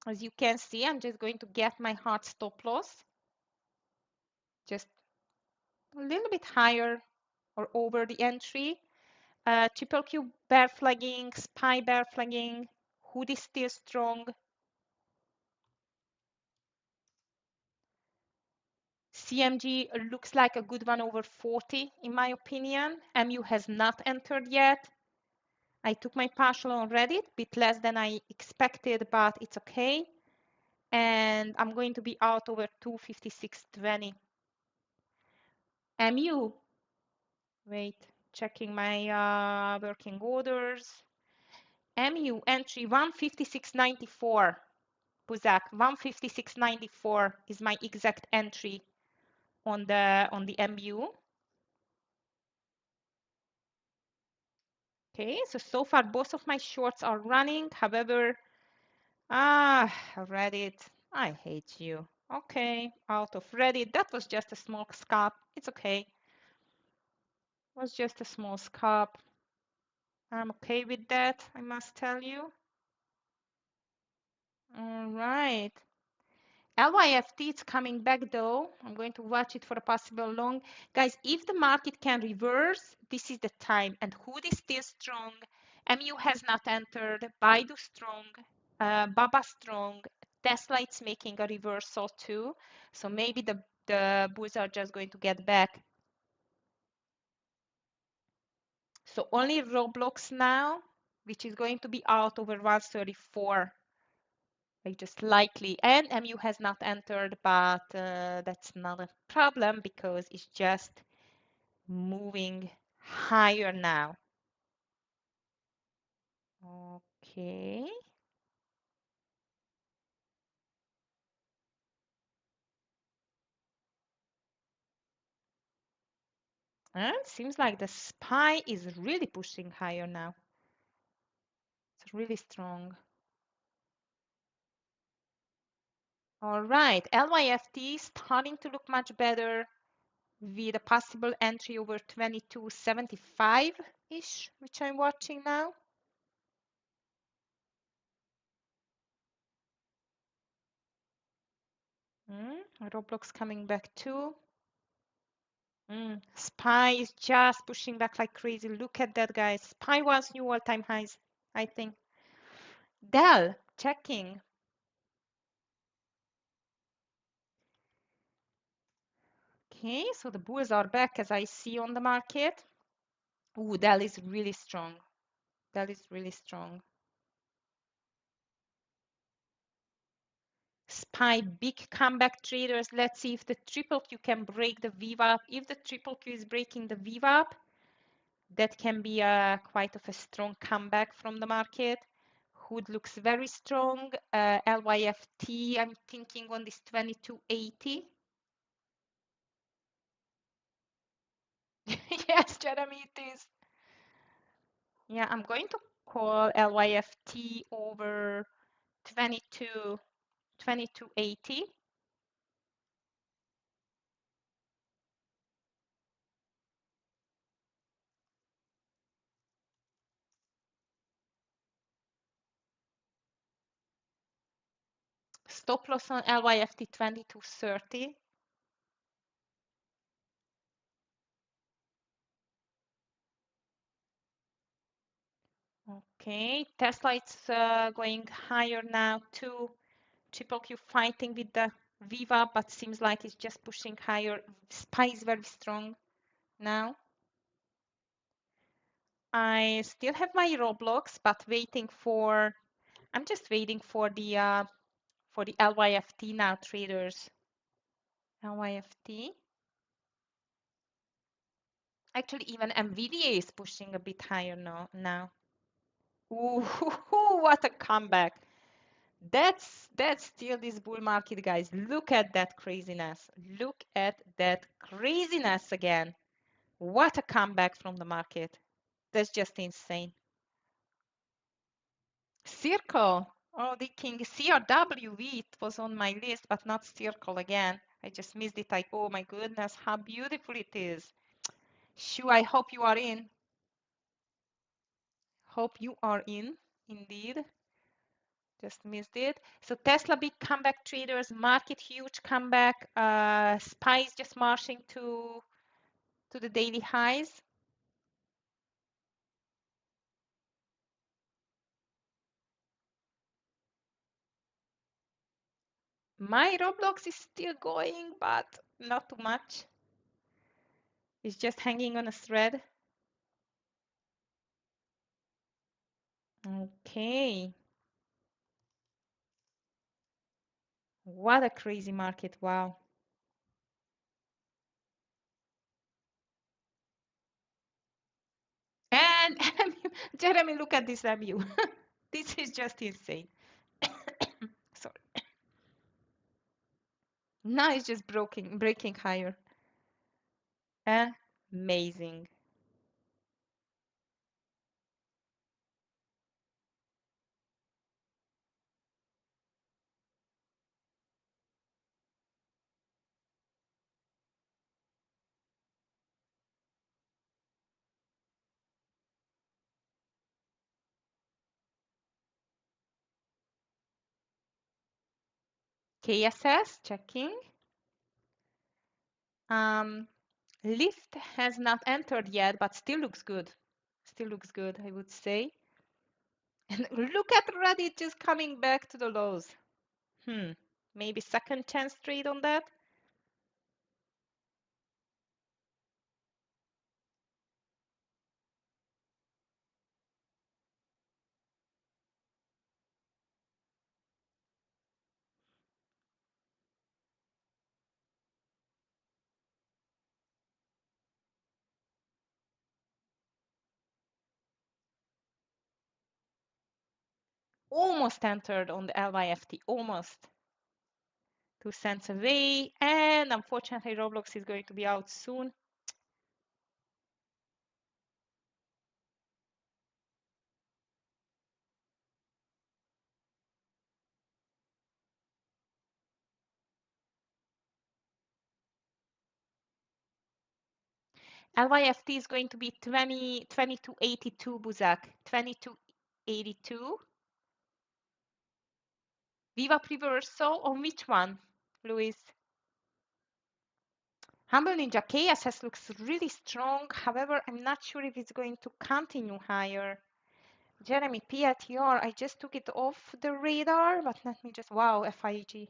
Speaker 1: As you can see, I'm just going to get my hard stop loss. Just a little bit higher or over the entry. Triple Q bear flagging, SPY bear flagging, hood is still strong. CMG looks like a good one over 40 in my opinion. MU has not entered yet. I took my partial on Reddit, bit less than I expected, but it's okay. And I'm going to be out over 256.20. MU, wait, checking my working orders. MU entry 156.94. Buzak, 156.94 is my exact entry on the MU. Okay, so far both of my shorts are running. However, Reddit, I hate you. Okay, out of Reddit. That was just a small scalp. It's okay. It was just a small scalp. I'm okay with that, I must tell you. All right. LYFT, it's coming back though. I'm going to watch it for a possible long. Guys, if the market can reverse, this is the time. And hood is still strong. MU has not entered. Baidu strong. Baba strong. Tesla it's making a reversal too. So maybe the bulls are just going to get back. So only Roblox now, which is going to be out over 134. Like just likely, and MU has not entered, but that's not a problem because it's just moving higher now. Okay. And seems like the SPY is really pushing higher now. It's really strong. All right, LYFT starting to look much better with a possible entry over 22.75-ish, which I'm watching now. Roblox coming back too. SPY is just pushing back like crazy. Look at that, guys. SPY wants new all-time highs, I think. Dell, checking. Okay, so the bulls are back as I see on the market. Ooh, Dell is really strong. Dell is really strong. SPY, big comeback traders. Let's see if the triple Q can break the VWAP. If the triple Q is breaking the VWAP, that can be quite of a strong comeback from the market. Hood looks very strong. LYFT, I'm thinking on this 2280. Yes, Jeremy, it is. Yeah, I'm going to call LYFT over 2280. Stop loss on LYFT 2230. Okay, Tesla is going higher now too. Triple Q fighting with the Viva, but seems like it's just pushing higher. SPY is very strong now. I still have my Roblox, but I'm just waiting for the for the LYFT now, traders. LYFT. Actually, even NVIDIA is pushing a bit higher now. Ooh, what a comeback. That's still this bull market, guys. Look at that craziness. Look at that craziness again. What a comeback from the market. That's just insane. Circle. Oh, the king. CRWV. It was on my list, but not circle again. I just missed it. Oh my goodness, how beautiful it is. Shu, I hope you are in. Hope you are in, indeed. Just missed it. So Tesla big comeback traders, market huge comeback. Spice just marching to the daily highs. My Roblox is still going, but not too much. It's just hanging on a thread. Okay. What a crazy market. Wow. And Jeremy, look at this MU. This is just insane. Sorry. Now it's just breaking higher. Amazing. KSS checking. Lift has not entered yet, but still looks good. Still looks good, I would say. And look at Reddit just coming back to the lows. Maybe second chance trade on that. Almost entered on the LYFT, almost. 2 cents away. And unfortunately, Roblox is going to be out soon. LYFT is going to be 2282 Buzak. 2282. Viva Reversal on which one, Luis? Humble Ninja KSS looks really strong. However, I'm not sure if it's going to continue higher. Jeremy, PLTR, I just took it off the radar, but let me just, wow, FIG.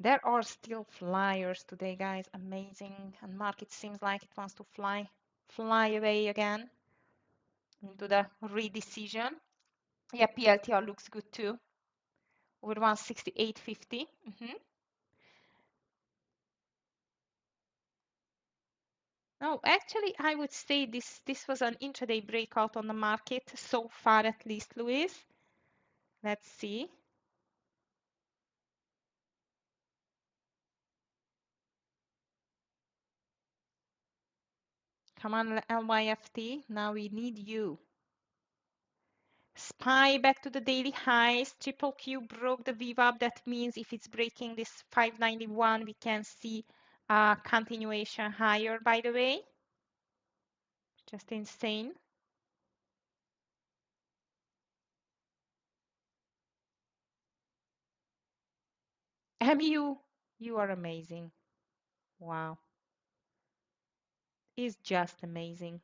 Speaker 1: There are still flyers today, guys. Amazing. And market seems like it wants to fly away again into the redecision. Yeah, PLTR looks good too. Over 168.50. No, actually, I would say this was an intraday breakout on the market so far, at least, Luis. Let's see. Come on, LYFT. Now we need you. SPY back to the daily highs. Triple Q broke the VWAP. That means if it's breaking this 591, we can see a continuation higher, by the way. Just insane. MU, you are amazing. Wow. It's just amazing.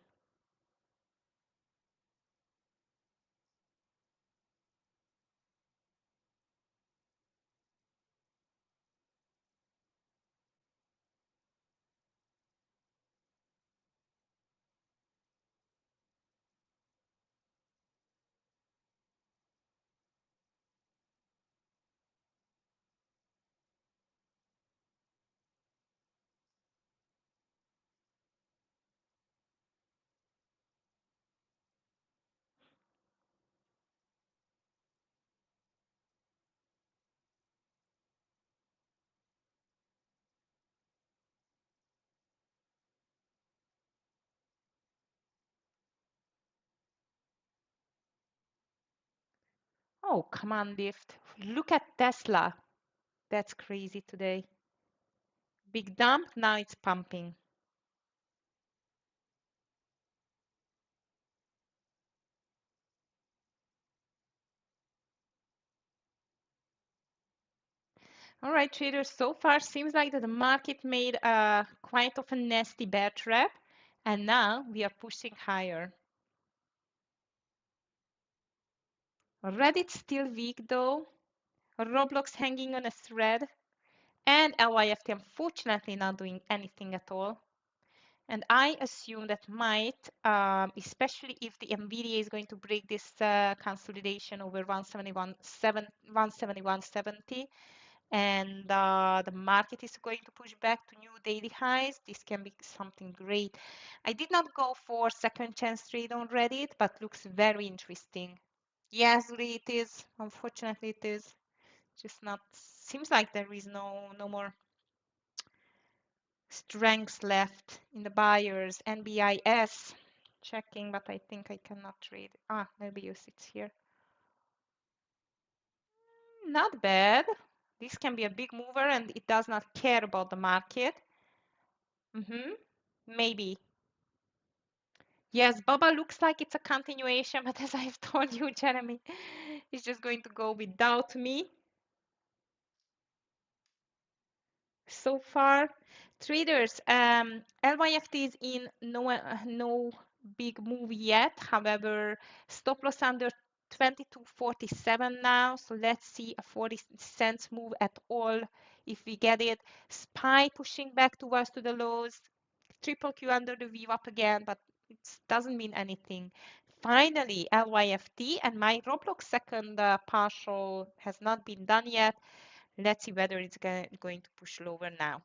Speaker 1: Oh, come on, lift. Look at Tesla. That's crazy today. Big dump, now it's pumping. All right, traders, so far seems like that the market made quite of a nasty bear trap, and now we are pushing higher. Reddit's still weak though. Roblox hanging on a thread, and LYFT unfortunately not doing anything at all. And I assume that might, especially if the NVIDIA is going to break this consolidation over 171.70, and the market is going to push back to new daily highs, this can be something great. I did not go for second chance trade on Reddit, but looks very interesting. Yes, really it is. Unfortunately, it is. Just not, seems like there is no more strength left in the buyers. NBIS checking, but I think I cannot trade. Maybe you it's here. Not bad. This can be a big mover and it does not care about the market. Maybe. Yes, Baba looks like it's a continuation, but as I've told you, Jeremy, it's just going to go without me. So far, traders, LYFT is in no big move yet. However, stop loss under 22.47 now. So let's see a 40 cents move at all if we get it. SPY pushing back towards to the lows. Triple Q under the V up again, but it doesn't mean anything. Finally, LYFT and my Roblox second partial has not been done yet. Let's see whether it's going to push lower now.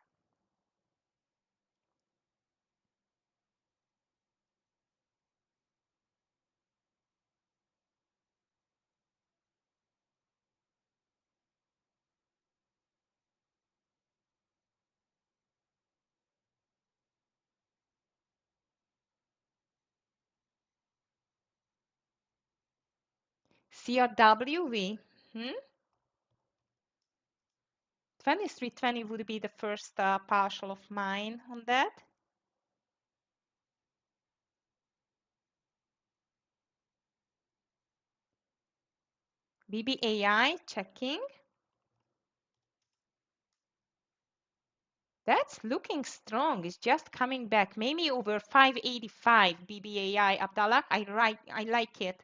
Speaker 1: CRWV, 2320 would be the first partial of mine on that. BBAI checking. That's looking strong. It's just coming back. Maybe over 585 BBAI. Abdallah, I like it.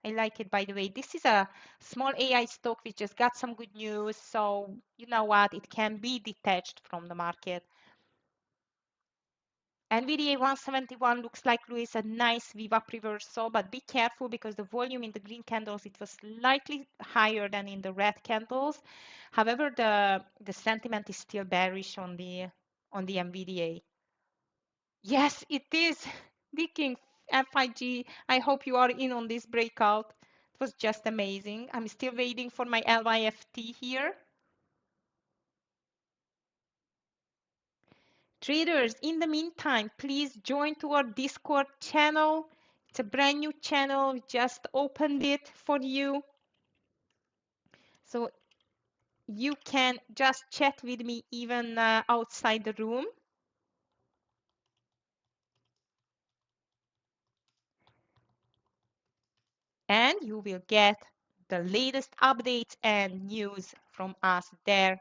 Speaker 1: I like it, by the way. This is a small AI stock which just got some good news. So you know what? It can be detached from the market. NVDA 171 looks like Louis a nice VWAP reversal, but be careful because the volume in the green candles, it was slightly higher than in the red candles. However, the sentiment is still bearish on the NVDA. Yes, it is. Digging FIG. I hope you are in on this breakout. It was just amazing. I'm still waiting for my LYFT here. Traders, in the meantime, please join to our Discord channel. It's a brand new channel. We just opened it for you. So you can just chat with me even outside the room. And you will get the latest updates and news from us there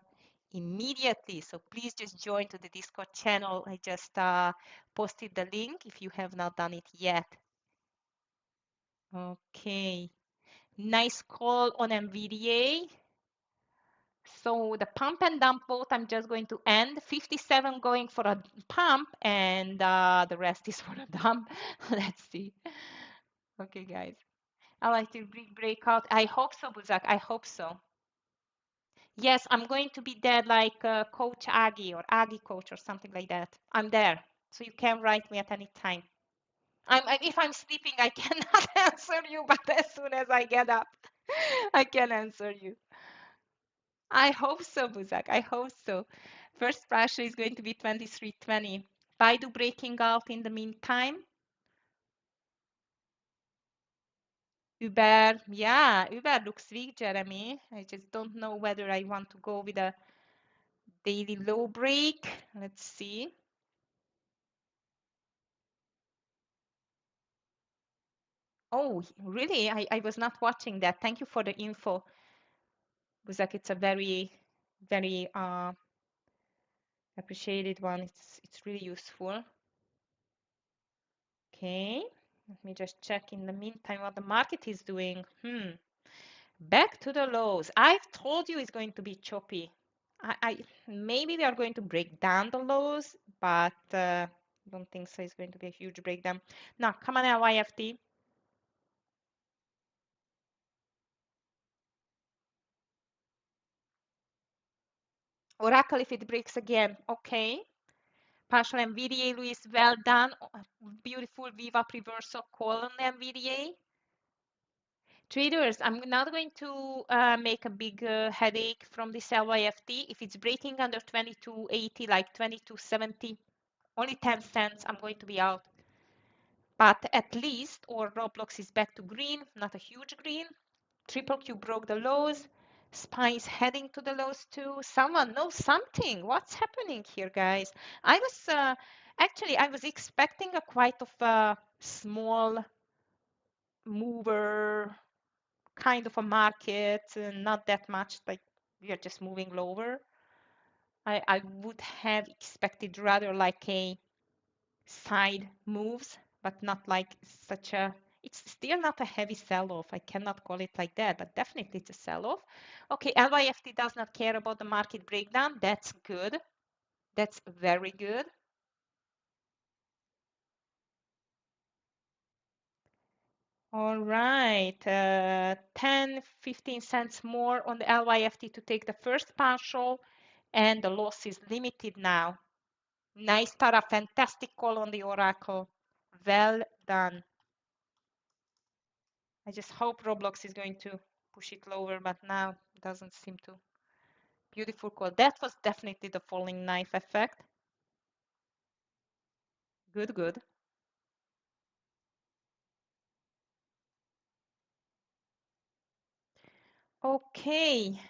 Speaker 1: immediately. So please just join to the Discord channel. I just posted the link if you have not done it yet. Okay. Nice call on NVDA. So the pump and dump both, I'm just going to end. 57 going for a pump and the rest is for a dump. Let's see. Okay, guys. I like to breakout. I hope so, Buzak. I hope so. Yes, I'm going to be there like Coach Aggie or Aggie Coach or something like that. I'm there. So you can write me at any time. If I'm sleeping, I cannot answer you, but as soon as I get up, I can answer you. I hope so, Buzak. I hope so. First pressure is going to be 2320. Baidu breaking out in the meantime. Uber, yeah, Uber looks weak, Jeremy. I just don't know whether I want to go with a daily low break. Let's see. Oh, really? I was not watching that. Thank you for the info. Was like it's a very, very appreciated one. It's really useful. Okay, let me just check in the meantime what the market is doing. Back to the lows. I've told you it's going to be choppy. I maybe they are going to break down the lows, but don't think so. It's going to be a huge breakdown. Now, come on, LYFT. Oracle, if it breaks again, okay. Partial NVDA, Luis, well done. Beautiful VWAP reversal call on the NVDA. Traders, I'm not going to make a big headache from this LYFT. If it's breaking under 2280, like 2270, only 10 cents, I'm going to be out. But at least, or Roblox is back to green, not a huge green. Triple Q broke the lows. SPY is heading to the lows too. Someone knows something. What's happening here, guys? I was actually I was expecting a quite of a small mover kind of a market, not that much, like we are just moving lower. I would have expected rather like a side moves, but not like such a, it's still not a heavy sell-off. I cannot call it like that, but definitely it's a sell-off. Okay, LYFT does not care about the market breakdown. That's good. That's very good. All right, 10, 15 cents more on the LYFT to take the first partial, and the loss is limited now. Nice, Tara. Fantastic call on the Oracle. Well done. I just hope Roblox is going to push it lower, but now it doesn't seem to. Beautiful call. That was definitely the falling knife effect. Good, good. Okay.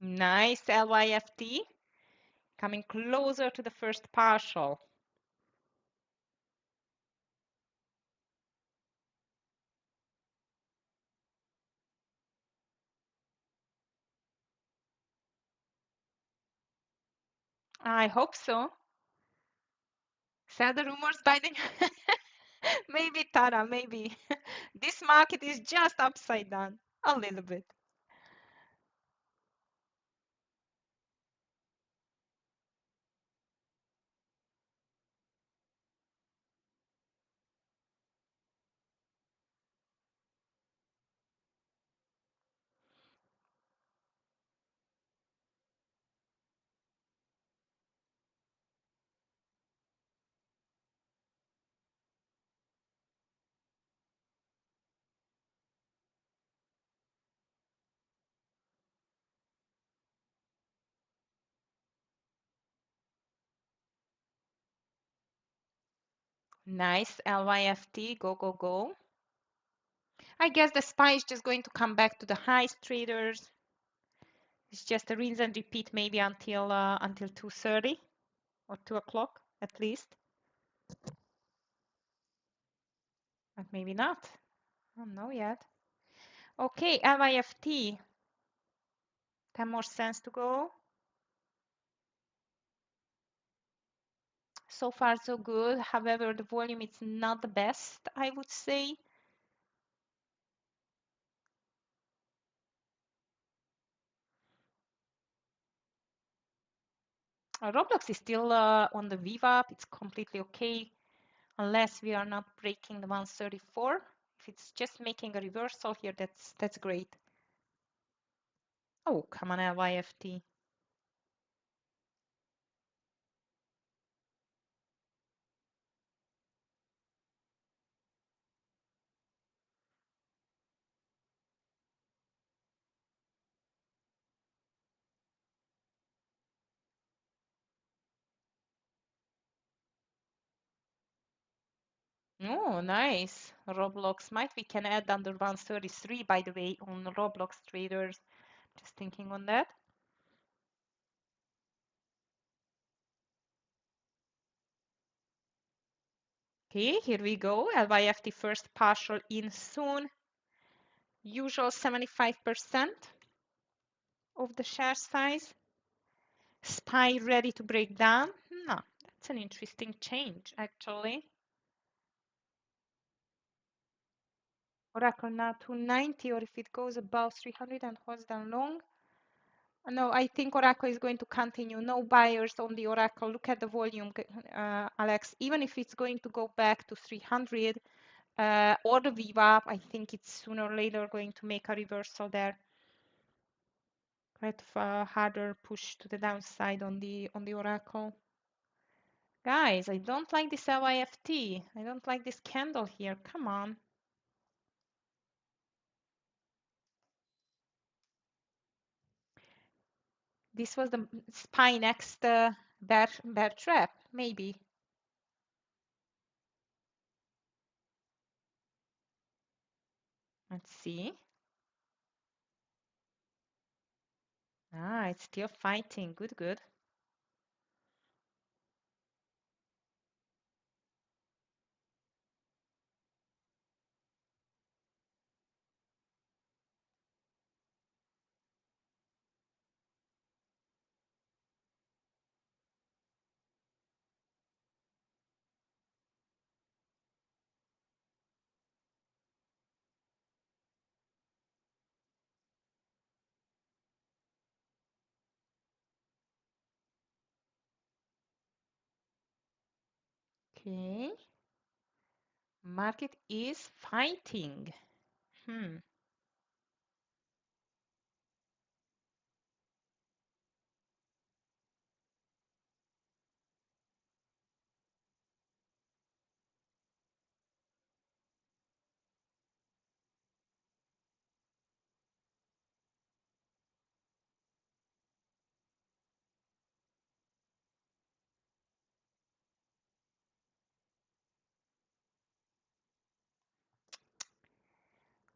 Speaker 1: Nice LYFT. Coming closer to the first partial. I hope so. Sell the rumors by the maybe Tara, maybe. This market is just upside down a little bit. Nice LYFT. Go, go, go. I guess the SPY is just going to come back to the highs, traders. It's just a rinse and repeat maybe until 2:30 or 2 o'clock at least. But maybe not. I don't know yet. Okay, LYFT. 10 more cents to go. So far so good. However, the volume is not the best, I would say. Roblox is still on the VWAP. It's completely okay unless we are not breaking the 134. If it's just making a reversal here, that's great. Oh, come on, LYFT. Oh, nice. Roblox. Might we can add under 133, by the way, on Roblox traders. Just thinking on that. Okay, here we go. LYFT first partial in soon. Usual 75% of the share size. SPY ready to break down. No, that's an interesting change, actually. Oracle now 290, or if it goes above 300 and holds down long. No, I think Oracle is going to continue. No buyers on the Oracle. Look at the volume, Alex. Even if it's going to go back to 300 or the VWAP, I think it's sooner or later going to make a reversal there. Quite a harder push to the downside on the Oracle. Guys, I don't like this LYFT. I don't like this candle here. Come on. This was the SPY next bear trap, maybe. Let's see. Ah, it's still fighting. Good, good. Okay. Market is fighting. Hmm.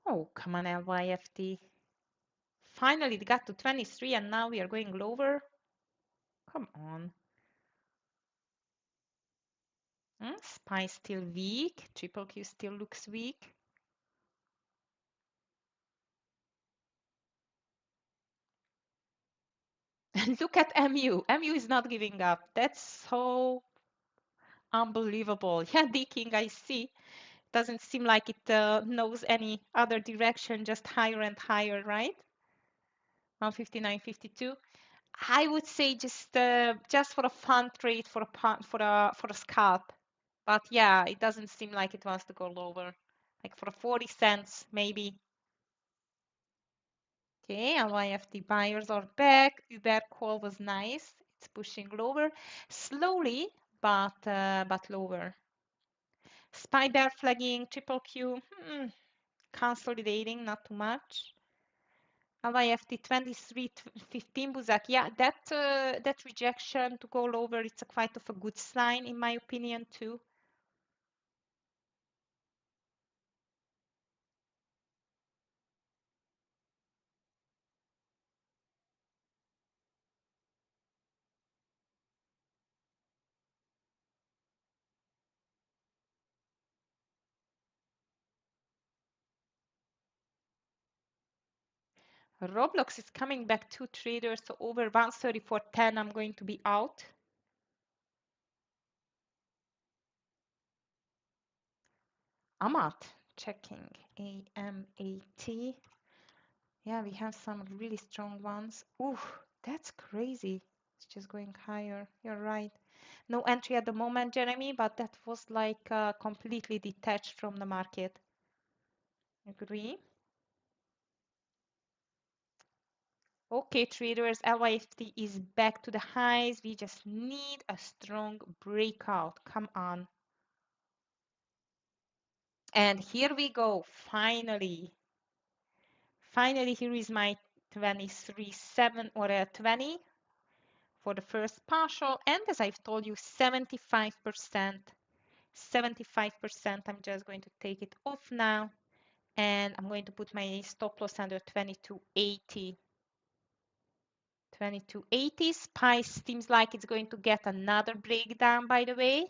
Speaker 1: Oh, come on, LYFT. Finally, it got to 23 and now we are going lower. Come on. SPY still weak. Triple Q still looks weak. And look at MU. MU is not giving up. That's so unbelievable. Yeah, King, I see. Doesn't seem like it knows any other direction, just higher and higher, right? 159.52. I would say just for a fun trade for a scalp. But yeah, it doesn't seem like it wants to go lower. Like for 40 cents, maybe. Okay, LYFT buyers are back. Uber call was nice. It's pushing lower, slowly, but lower. SPY bear flagging, triple Q, consolidating, not too much. LYFT 23.15 Buzak. Yeah, that rejection to go lower, it's a quite of a good sign in my opinion too. Roblox is coming back two traders, so over 134.10 I'm going to be out. AMAT, checking AMAT. Yeah, we have some really strong ones. Ooh, that's crazy. It's just going higher. You're right. No entry at the moment, Jeremy, but that was like completely detached from the market. Agree? Okay, traders, LYFT is back to the highs. We just need a strong breakout. Come on. And here we go. Finally. Finally, here is my 23.7 or a 20 for the first partial. And as I've told you, 75% 75%. I'm just going to take it off now. And I'm going to put my stop loss under 2280. 2280. SPY seems like it's going to get another breakdown, by the way.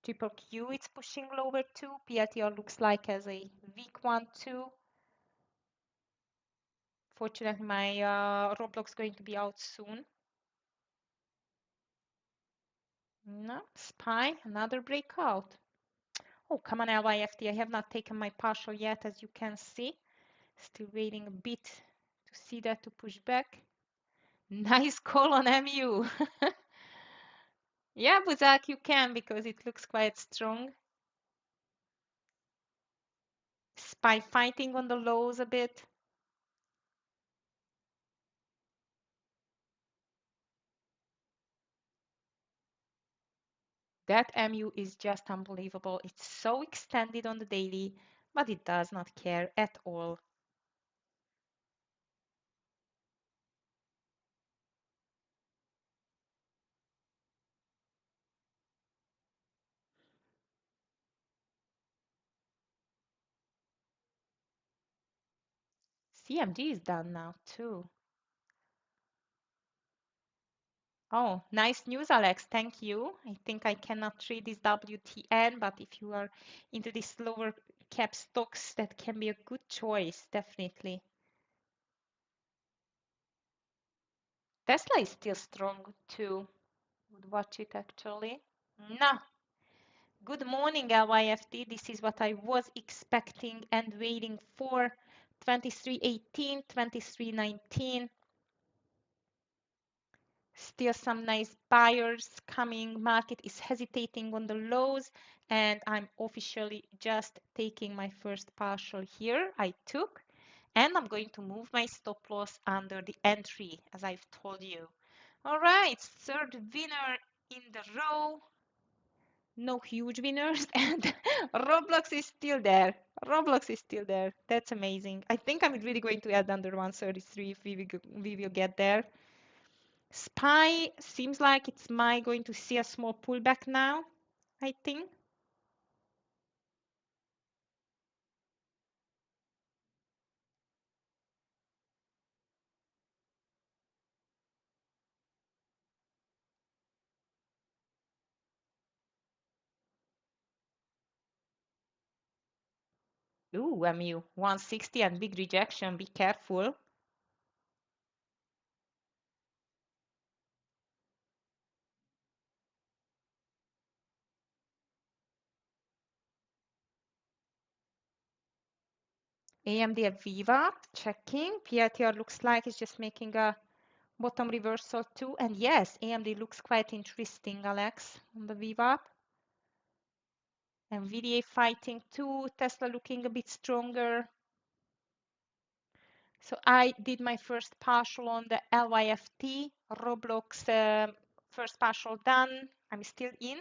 Speaker 1: Triple Q, it's pushing lower too. PLTR looks like as a weak one too. Fortunately, my Roblox going to be out soon. No, SPY, another breakout. Oh, come on, LYFT. I have not taken my partial yet, as you can see. Still waiting a bit to see that to push back. Nice call on MU. Yeah, Buzak, you can because it looks quite strong. SPY fighting on the lows a bit. That MU is just unbelievable. It's so extended on the daily, but it does not care at all. CMG is done now too. Oh, nice news, Alex. Thank you. I think I cannot trade this WTN, but if you are into these lower cap stocks, that can be a good choice, definitely. Tesla is still strong too. Would watch it actually. No. Good morning, LYFT. This is what I was expecting and waiting for. 23.18, 23.19. Still some nice buyers coming. Market is hesitating on the lows, and I'm officially just taking my first partial here. I took, and I'm going to move my stop loss under the entry, as I've told you. All right, third winner in the row. No huge winners, and Roblox is still there. Roblox is still there. That's amazing. I think I'm really going to add under 133 if we will get there. SPY seems like it's going to see a small pullback now, I think. Ooh, MU 160 and big rejection. Be careful. AMD Viva checking. PITR looks like it's just making a bottom reversal too. And yes, AMD looks quite interesting, Alex, on the Viva. NVIDIA fighting too. Tesla looking a bit stronger. So I did my first partial on the LYFT. Roblox first partial done. I'm still in.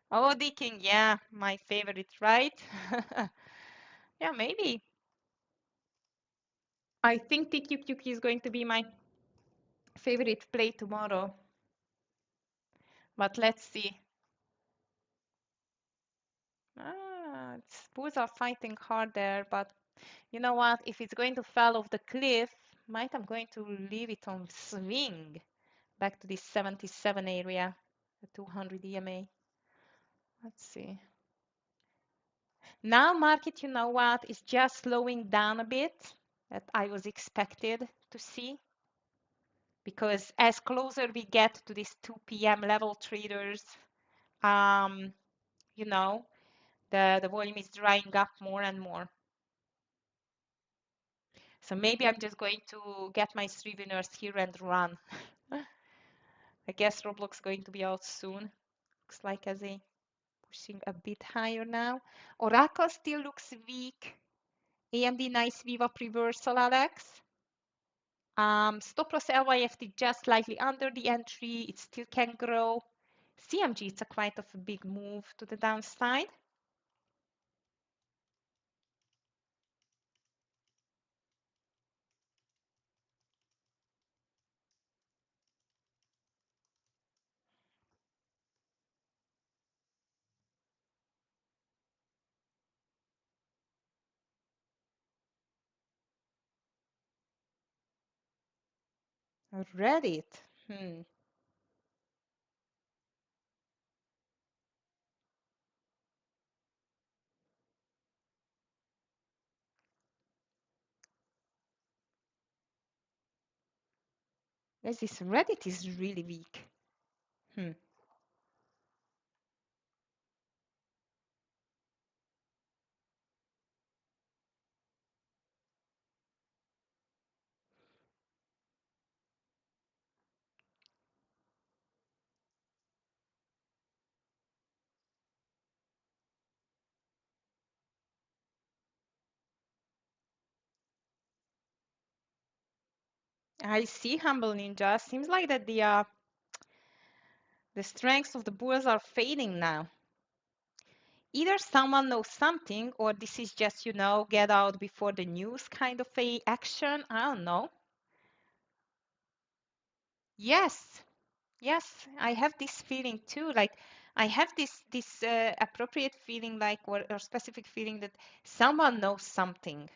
Speaker 1: Oh, Deaking, yeah, my favorite, right? Yeah, maybe. I think TQQQ is going to be my favorite play tomorrow. But let's see. Bulls are fighting hard there, but you know what? If it's going to fall off the cliff, might I'm going to leave it on swing back to this 77 area, the 200 EMA. Let's see. Now market, you know what, is just slowing down a bit that I was expected to see. Because as closer we get to this 2 p.m. level traders, you know, the volume is drying up more and more. So maybe I'm just going to get my 3 winners here and run. I guess Roblox is going to be out soon. Looks like as a pushing a bit higher now. Oracle still looks weak. AMD nice Viva reversal, Alex. Stop loss LYFT just slightly under the entry. It still can grow. CMG, it's a quite of a big move to the downside. Reddit. Hmm. Yes, this Reddit is really weak. Hmm. I see Humble Ninja. Seems like that the strengths of the bulls are fading now. Either someone knows something, or this is just, get out before the news kind of a action. I don't know. Yes, yes, I have this feeling too. Like I have this appropriate feeling, like or specific feeling that someone knows something.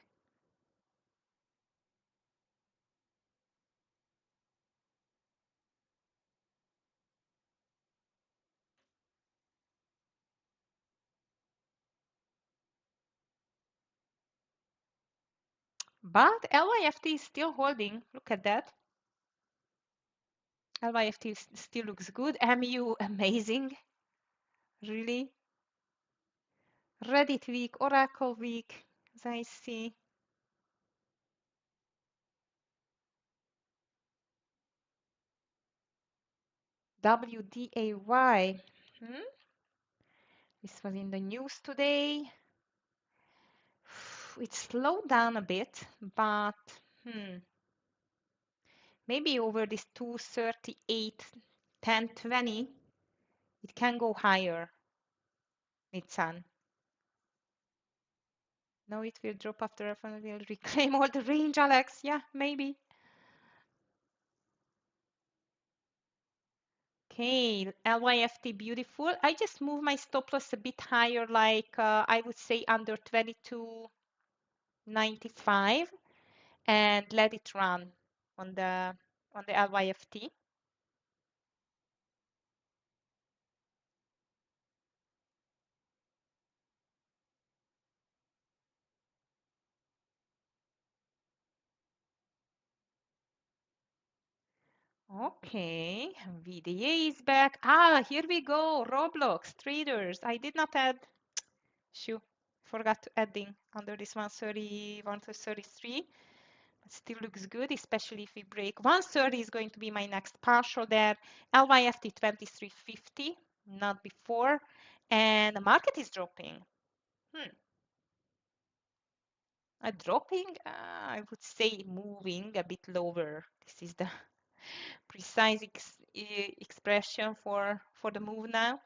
Speaker 1: But LYFT is still holding. Look at that. LYFT still looks good. MU amazing. Really. Reddit week, Oracle week, as I see. WDAY. Hmm? This was in the news today. It slowed down a bit, but maybe over this 238, 1020, it can go higher, Nitsan. No, it will drop after and will reclaim all the range, Alex. Yeah, maybe. Okay, LYFT beautiful. I just move my stop loss a bit higher, like I would say under 22.95, and let it run on the LYFT. Okay, VDA is back. Ah, here we go. Roblox traders. I did not add. Shoo, forgot to adding under this 130, 133. But still looks good, especially if we break 130 is going to be my next partial there. LYFT 2350, not before. And the market is dropping. Dropping, I would say moving a bit lower. This is the precise expression for the move now.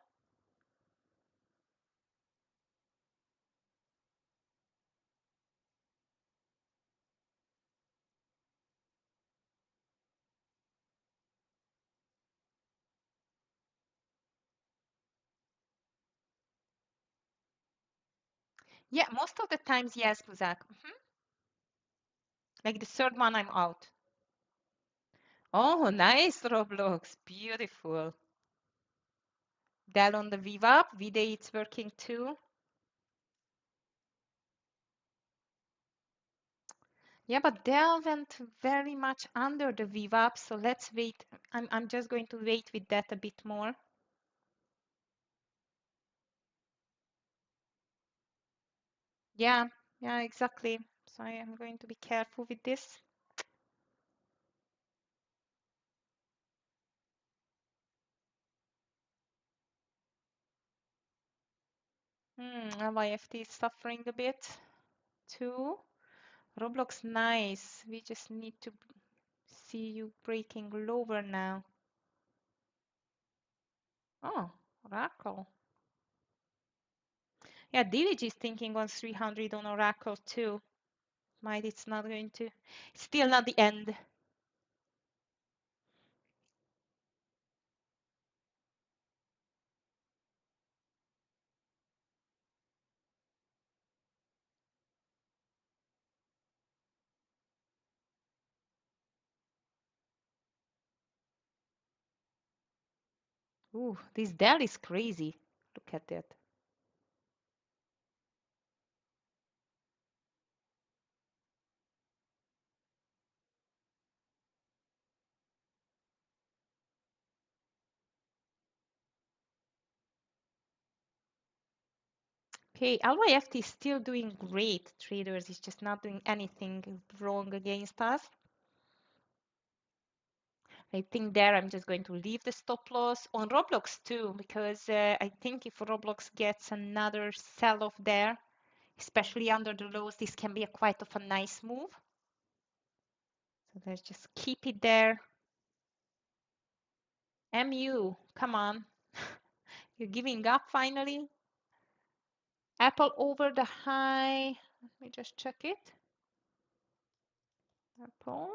Speaker 1: Yeah, most of the times, yes, Buzak. Like the third one, I'm out. Oh, nice, Roblox. Beautiful. Dell on the VWAP. VDA, it's working too. Yeah, but Dell went very much under the VWAP, so let's wait. I'm just going to wait with that a bit more. Yeah, yeah, exactly. So I am going to be careful with this. LYFT is suffering a bit too. Roblox, nice. We just need to see you breaking lower now. Oh, Oracle. Yeah, dovish is thinking on 300 on Oracle too. Might it's not going to. Still not the end. Ooh, this Dell is crazy. Look at that. Okay, LYFT is still doing great, traders. It's just not doing anything wrong against us. I think there I'm just going to leave the stop loss on Roblox too, because I think if Roblox gets another sell-off there, especially under the lows, this can be quite of a nice move. So let's just keep it there. MU, come on. You're giving up finally. Apple over the high. Let me just check it. Apple.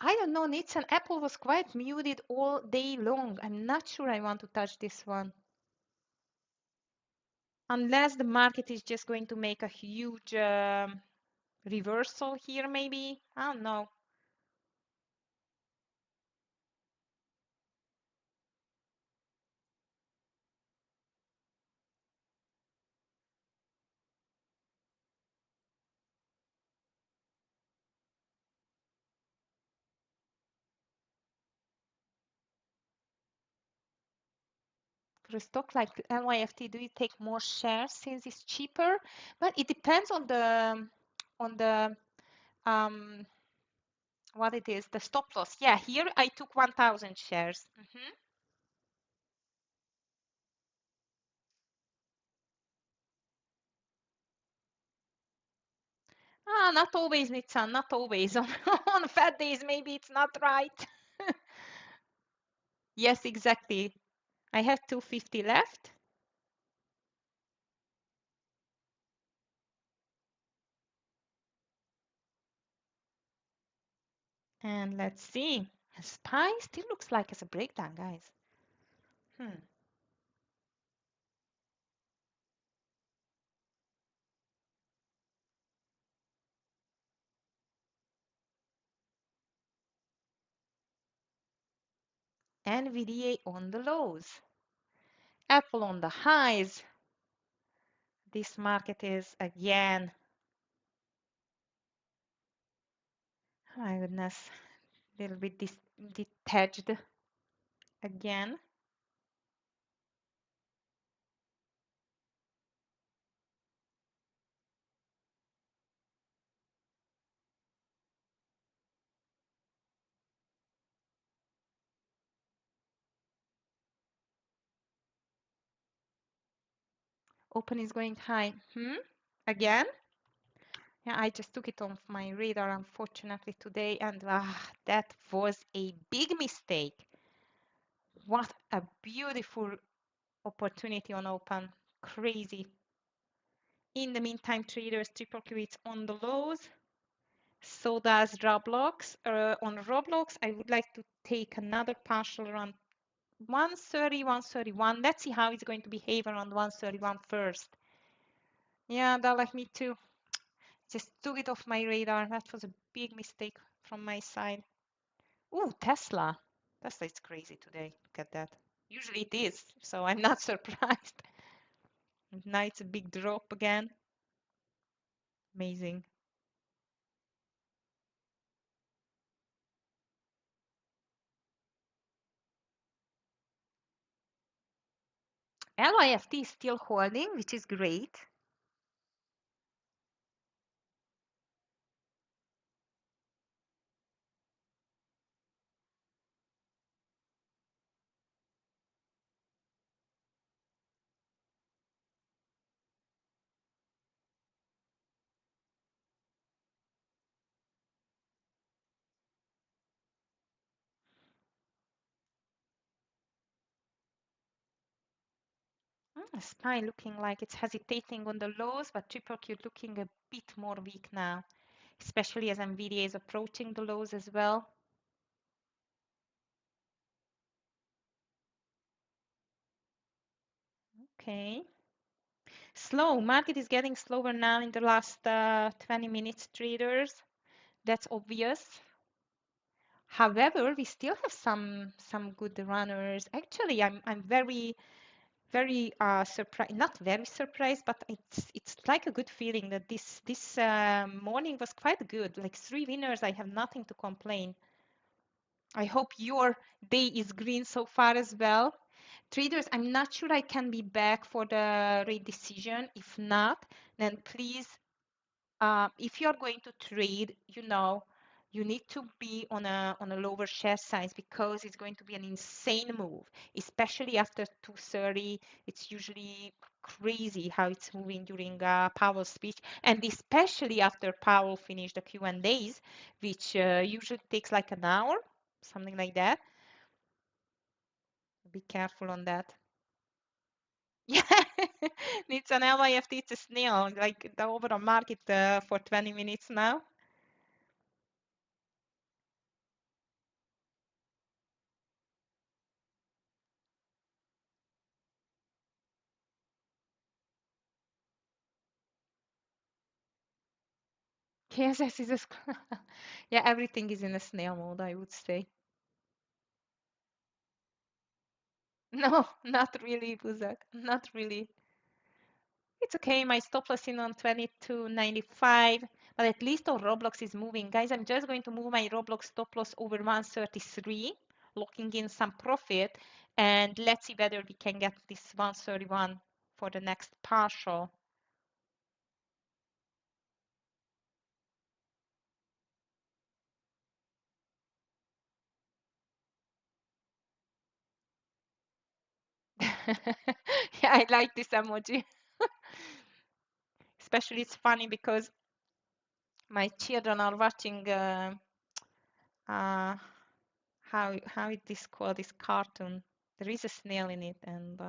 Speaker 1: I don't know, Nitsan. Apple was quite muted all day long. I'm not sure I want to touch this one. Unless the market is just going to make a huge reversal here, maybe. I don't know. For a stock like NYFT, do you take more shares since it's cheaper? But it depends on the what it is, the stop loss. Yeah, here I took 1,000 shares. Ah, not always, Nitsan, not always. On fat days, maybe it's not right. Yes, exactly. I have 250 left. And let's see. SPY still looks like it's a breakdown, guys. NVDA on the lows. Apple on the highs. This market is again, oh my goodness, a little bit detached again. Open is going high. Again? Yeah, I just took it off my radar, unfortunately, today, and that was a big mistake. What a beautiful opportunity on open. Crazy. In the meantime, traders, triple Q it's on the lows. So does Roblox. On Roblox, I would like to take another partial around 130, 131. Let's see how it's going to behave around 131 first. Yeah, that like me too. Just took it off my radar. That was a big mistake from my side. Ooh, Tesla. Tesla is crazy today. Look at that. Usually it is, so I'm not surprised. Now it's a big drop again. Amazing. LYFT is still holding, which is great. SPY looking like it's hesitating on the lows, but triple Q looking a bit more weak now, especially as NVIDIA is approaching the lows as well. Okay. Slow. Market is getting slower now in the last 20 minutes, traders. That's obvious. However, we still have some good runners. Actually, I'm very surprised, not very surprised, but it's like a good feeling that this morning was quite good. Like three winners, I have nothing to complain. I hope your day is green so far as well. Traders, I'm not sure I can be back for the rate decision. If not, then please, if you're going to trade, you need to be on a lower share size because it's going to be an insane move, especially after 2:30. It's usually crazy how it's moving during Powell's speech, and especially after Powell finished the Q&As, which usually takes like an hour, something like that. Be careful on that. Yeah, it's an LYFT, it's a snail, like the overall market for 20 minutes now. KSS is a yeah, everything is in a snail mode, I would say. No, not really, Buzak. Not really. It's okay. My stop loss in on 22.95, but at least our Roblox is moving. Guys, I'm just going to move my Roblox stop loss over 133, locking in some profit, and let's see whether we can get this 131 for the next partial. Yeah, I like this emoji. Especially it's funny because my children are watching uh, how it is called, this cartoon. There is a snail in it, and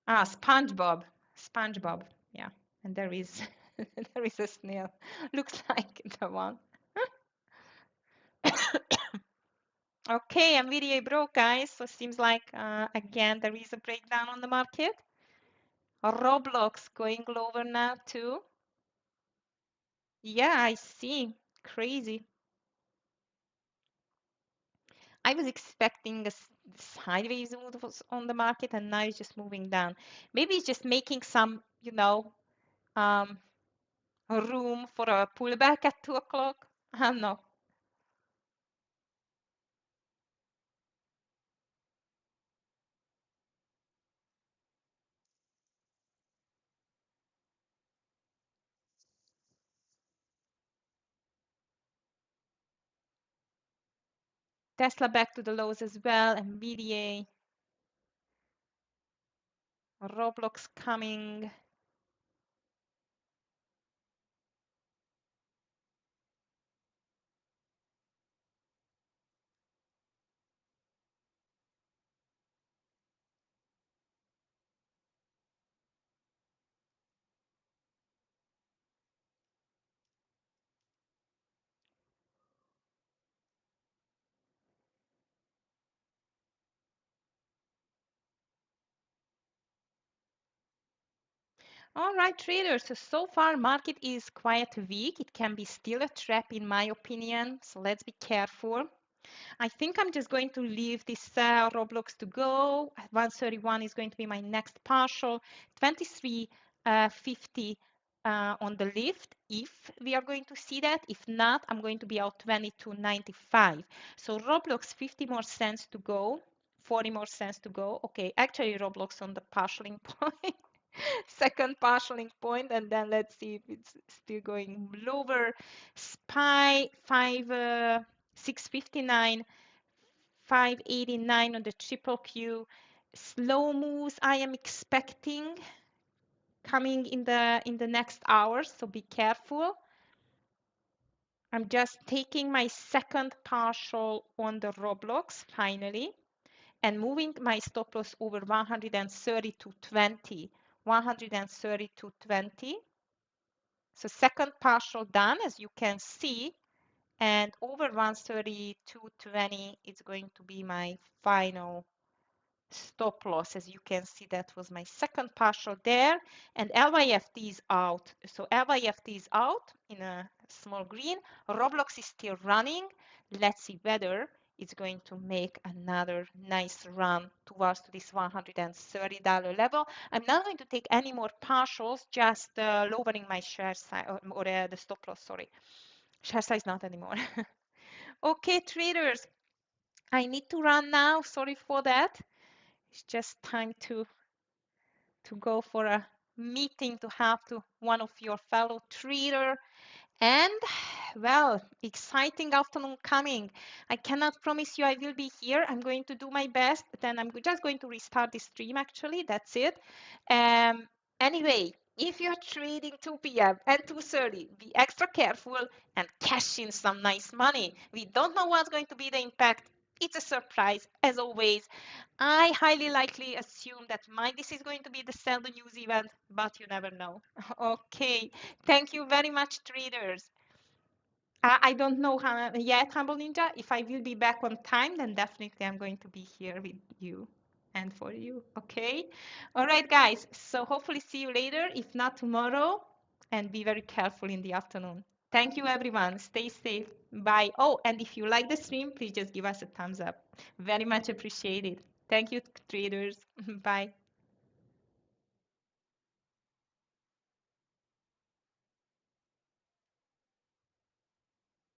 Speaker 1: SpongeBob. SpongeBob. Yeah, and there is there is a snail. Looks like the one. Okay, NVIDIA broke, guys. So seems like again there is a breakdown on the market. Roblox going lower now too. Yeah, I see. Crazy. I was expecting a sideways move on the market, and now it's just moving down. Maybe it's just making some, um, room for a pullback at 2 o'clock. I don't know. Tesla back to the lows as well. NVIDIA, Roblox coming. All right, traders. So far, market is quite weak. It can be still a trap, in my opinion. So let's be careful. I think I'm just going to leave this Roblox to go. 131 is going to be my next partial. 23.50 on the lift if we are going to see that. If not, I'm going to be out 22.95. So Roblox 50 more cents to go. 40 more cents to go. Okay, actually Roblox on the partialing point. Second partialing point, and then let's see if it's still going lower. SPY 659, 589 on the triple Q. Slow moves I am expecting coming in the next hours, so be careful. I'm just taking my second partial on the Roblox finally, and moving my stop loss over 130 to 20. 130 to 20. So second partial done, as you can see, and over 130 to 20 is going to be my final stop loss. As you can see, that was my second partial there, and LYFT is out. So LYFT is out in a small green. Roblox is still running. Let's see whether it's going to make another nice run towards this $130 level. I'm not going to take any more partials, just lowering my share size or the stop loss, sorry. Share size not anymore. Okay, traders, I need to run now. Sorry for that. It's just time to go for a meeting to have to one of your fellow trader. And well, exciting afternoon coming. I cannot promise you I will be here. I'm going to do my best, but then I'm just going to restart the stream actually. That's it. Um, anyway, if you're trading 2 p.m. and 2:30, be extra careful and cash in some nice money. We don't know what's going to be the impact. It's a surprise, as always. I highly likely assume that this is going to be the sell the news event, but you never know. Okay, thank you very much, traders. I don't know how, yet, Humble Ninja. If I will be back on time, then definitely I'm going to be here with you and for you. Okay. All right, guys. So hopefully see you later, if not tomorrow, and be very careful in the afternoon. Thank you, everyone. Stay safe. Bye. Oh, and if you like the stream, please just give us a thumbs up. Very much appreciated. Thank you, traders. Bye.